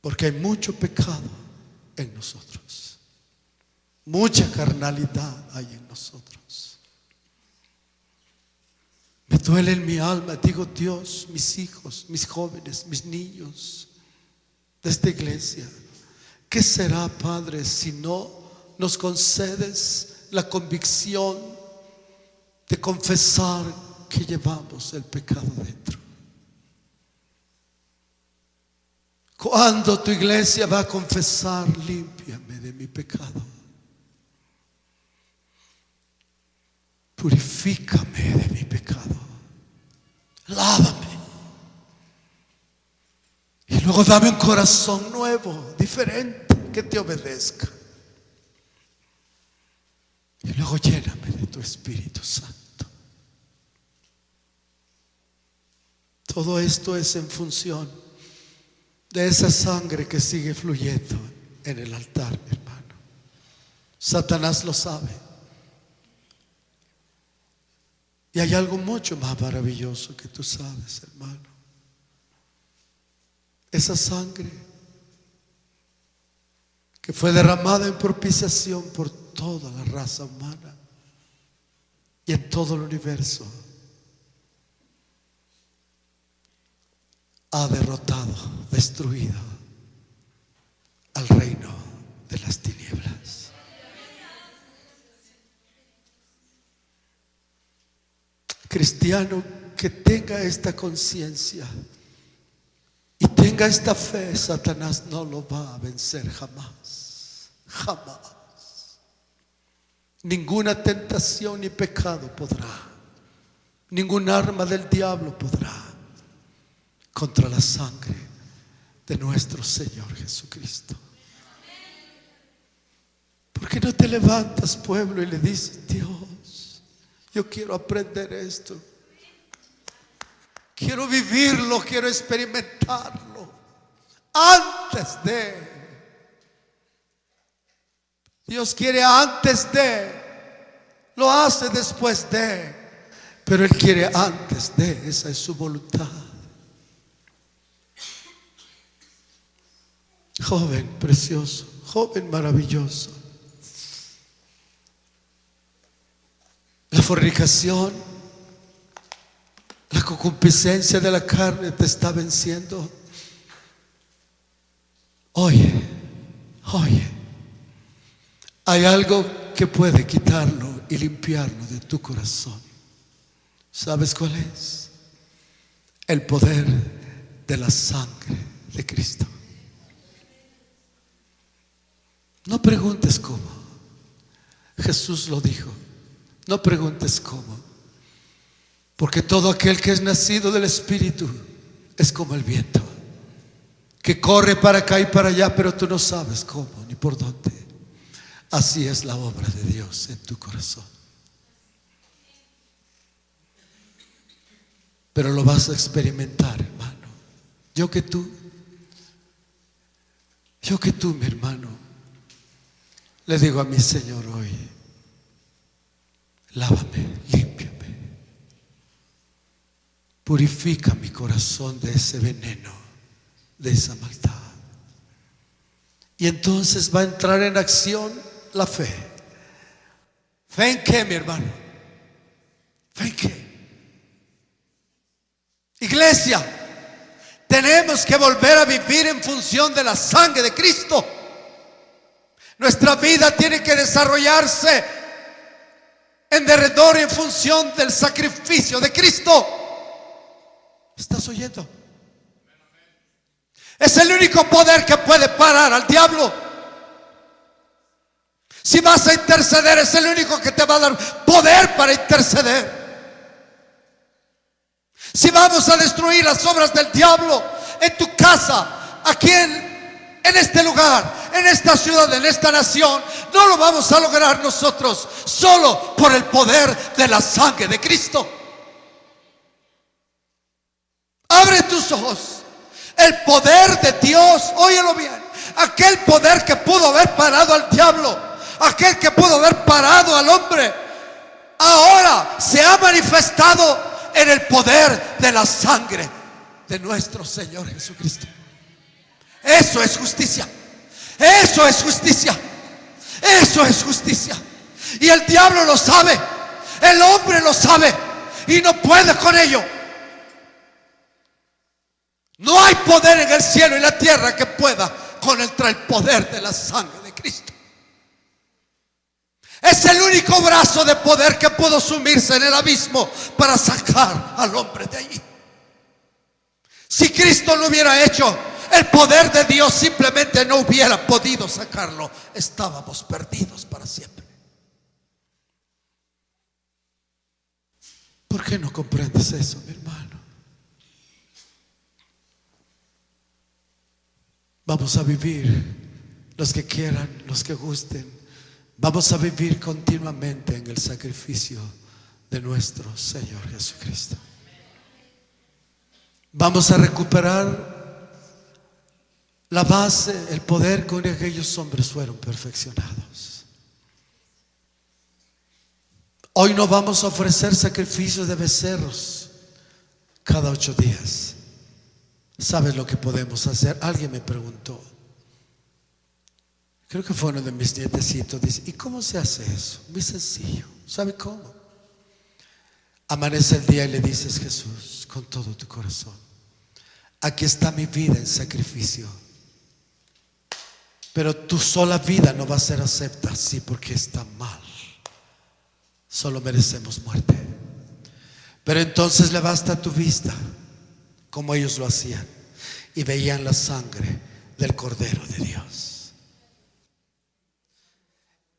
porque hay mucho pecado en nosotros, mucha carnalidad hay en nosotros. Me duele en mi alma, digo: Dios, mis hijos, mis jóvenes, mis niños de esta iglesia, ¿qué será, Padre, si no nos concedes la convicción de confesar que llevamos el pecado dentro? ¿Cuándo tu iglesia va a confesar: límpiame de mi pecado, purifícame de mi pecado, lávame, y luego dame un corazón nuevo, diferente, que te obedezca, y luego lléname de tu Espíritu Santo? Todo esto es en función de esa sangre que sigue fluyendo en el altar, hermano. Satanás lo sabe. Y hay algo mucho más maravilloso que tú sabes, hermano. Esa sangre que fue derramada en propiciación por toda la raza humana y en todo el universo, ha derrotado, destruido al reino de las tinieblas. Cristiano que tenga esta conciencia y tenga esta fe, Satanás no lo va a vencer jamás, jamás. Ninguna tentación ni pecado podrá Ningún arma del diablo podrá contra la sangre de nuestro Señor Jesucristo. ¿Por qué no te levantas, pueblo, y le dices: Dios, yo quiero aprender esto, quiero vivirlo, quiero experimentarlo antes de? Dios quiere antes de, lo hace después de, pero Él quiere antes de. Esa es su voluntad. Joven precioso, joven maravilloso, la fornicación, la concupiscencia de la carne te está venciendo. Oye, hay algo que puede quitarlo y limpiarlo de tu corazón. ¿Sabes cuál es? El poder de la sangre de Cristo. No preguntes cómo. Jesús lo dijo. No preguntes cómo, porque todo aquel que es nacido del Espíritu es como el viento, que corre para acá y para allá, pero tú no sabes cómo ni por dónde. Así es la obra de Dios en tu corazón. Pero lo vas a experimentar, hermano. Yo que tú, mi hermano, le digo a mi Señor hoy: lávame, límpiame, purifica mi corazón de ese veneno, de esa maldad. Y entonces va a entrar en acción la fe. ¿Fe en qué, mi hermano? ¿Fe en qué? Iglesia, tenemos que volver a vivir en función de la sangre de Cristo. Nuestra vida tiene que desarrollarse en derredor y en función del sacrificio de Cristo. ¿Estás oyendo? Es el único poder que puede parar al diablo. Si vas a interceder, es el único que te va a dar poder para interceder. Si vamos a destruir las obras del diablo en tu casa, aquí en este lugar, en esta ciudad, en esta nación, no lo vamos a lograr nosotros, solo por el poder de la sangre de Cristo. Abre tus ojos. El poder de Dios, óyelo bien, aquel poder que pudo haber parado al diablo, aquel que pudo haber parado al hombre, ahora se ha manifestado en el poder de la sangre de nuestro Señor Jesucristo. Eso es justicia. Eso es justicia. Eso es justicia. Y el diablo lo sabe, el hombre lo sabe y no puede con ello. No hay poder en el cielo y la tierra que pueda contra el poder de la sangre de Cristo. Es el único brazo de poder que pudo sumirse en el abismo para sacar al hombre de allí. Si Cristo lo hubiera hecho, el poder de Dios simplemente no hubiera podido sacarlo. Estábamos perdidos para siempre. ¿Por qué no comprendes eso, mi hermano? Vamos a vivir, los que quieran, los que gusten, vamos a vivir continuamente en el sacrificio de nuestro Señor Jesucristo. Vamos a recuperar la base, el poder con el que aquellos hombres fueron perfeccionados. Hoy no vamos a ofrecer sacrificios de becerros cada 8 días. ¿Sabes lo que podemos hacer? Alguien me preguntó, creo que fue uno de mis nietecitos, dice: ¿y cómo se hace eso? Muy sencillo. ¿Sabe cómo? Amanece el día y le dices: Jesús, con todo tu corazón, aquí está mi vida en sacrificio, pero tu sola vida no va a ser acepta así, porque está mal. Solo merecemos muerte. Pero entonces levanta tu vista, como ellos lo hacían, y veían la sangre del Cordero de Dios.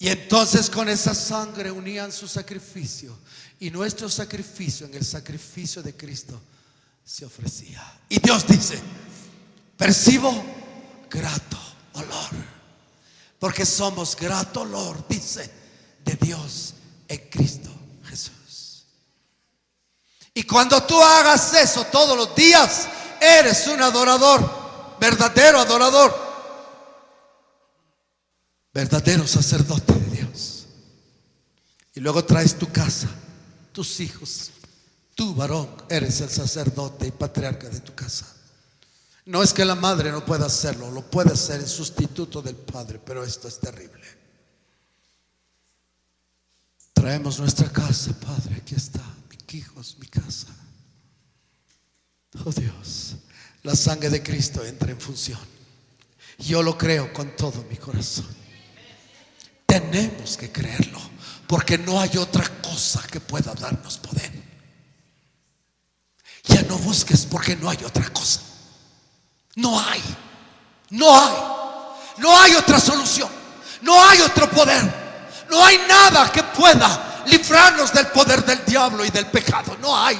Y entonces con esa sangre unían su sacrificio, y nuestro sacrificio en el sacrificio de Cristo se ofrecía. Y Dios dice: percibo grato olor, porque somos grato olor, dice, de Dios en Cristo Jesús. Y cuando tú hagas eso todos los días, eres un adorador, verdadero adorador, verdadero sacerdote de Dios. Y luego traes tu casa, tus hijos. Tú, varón, eres el sacerdote y patriarca de tu casa. No es que la madre no pueda hacerlo, lo puede hacer en sustituto del padre, pero esto es terrible. Traemos nuestra casa: Padre, aquí está, mis hijos, mi casa. Oh Dios, la sangre de Cristo entra en función. Yo lo creo con todo mi corazón. Tenemos que creerlo, porque no hay otra cosa que pueda darnos poder. Ya no busques, porque no hay otra cosa. No hay otra solución, no hay otro poder, no hay nada que pueda librarnos del poder del diablo y del pecado. No hay,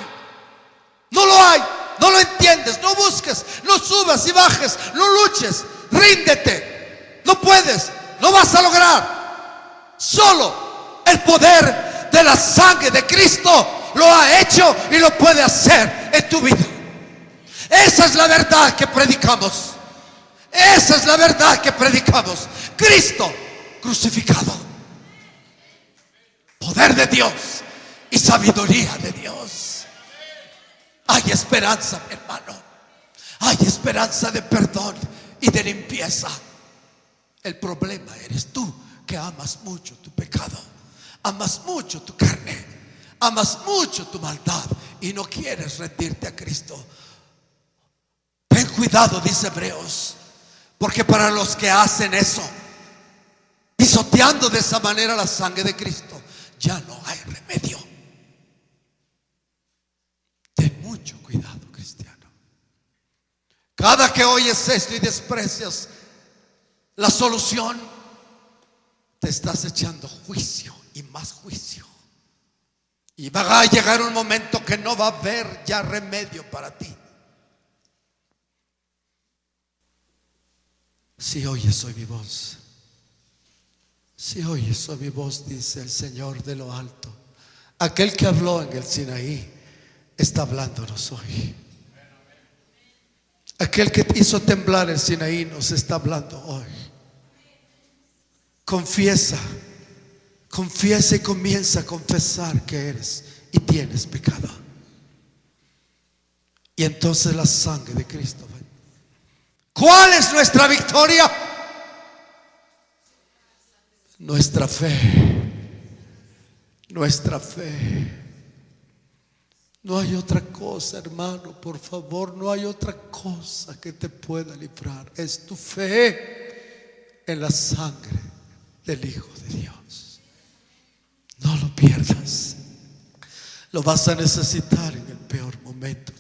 no lo hay. No lo entiendes, no busques, no subas y bajes, no luches, ríndete. No puedes, no vas a lograr. Solo el poder de la sangre de Cristo lo ha hecho y lo puede hacer en tu vida. Esa es la verdad que predicamos. Esa es la verdad que predicamos. Cristo crucificado. Poder de Dios y sabiduría de Dios. Hay esperanza, mi hermano. Hay esperanza de perdón y de limpieza. El problema eres tú, que amas mucho tu pecado, amas mucho tu carne, amas mucho tu maldad y no quieres rendirte a Cristo. Ten cuidado, dice Hebreos, porque para los que hacen eso, pisoteando de esa manera la sangre de Cristo, ya no hay remedio. Ten mucho cuidado, cristiano. Cada que oyes esto y desprecias la solución, te estás echando juicio y más juicio. Y va a llegar un momento que no va a haber ya remedio para ti. Si oyes hoy mi voz, si oyes hoy mi voz, dice el Señor de lo alto, aquel que habló en el Sinaí está hablándonos hoy. Aquel que hizo temblar el Sinaí nos está hablando hoy. Confiesa y comienza a confesar que eres y tienes pecado. Y entonces la sangre de Cristo. ¿Cuál es nuestra victoria? Nuestra fe. Nuestra fe. No hay otra cosa, hermano, por favor, no hay otra cosa que te pueda librar. Es tu fe en la sangre del Hijo de Dios. No lo pierdas. Lo vas a necesitar en el peor momento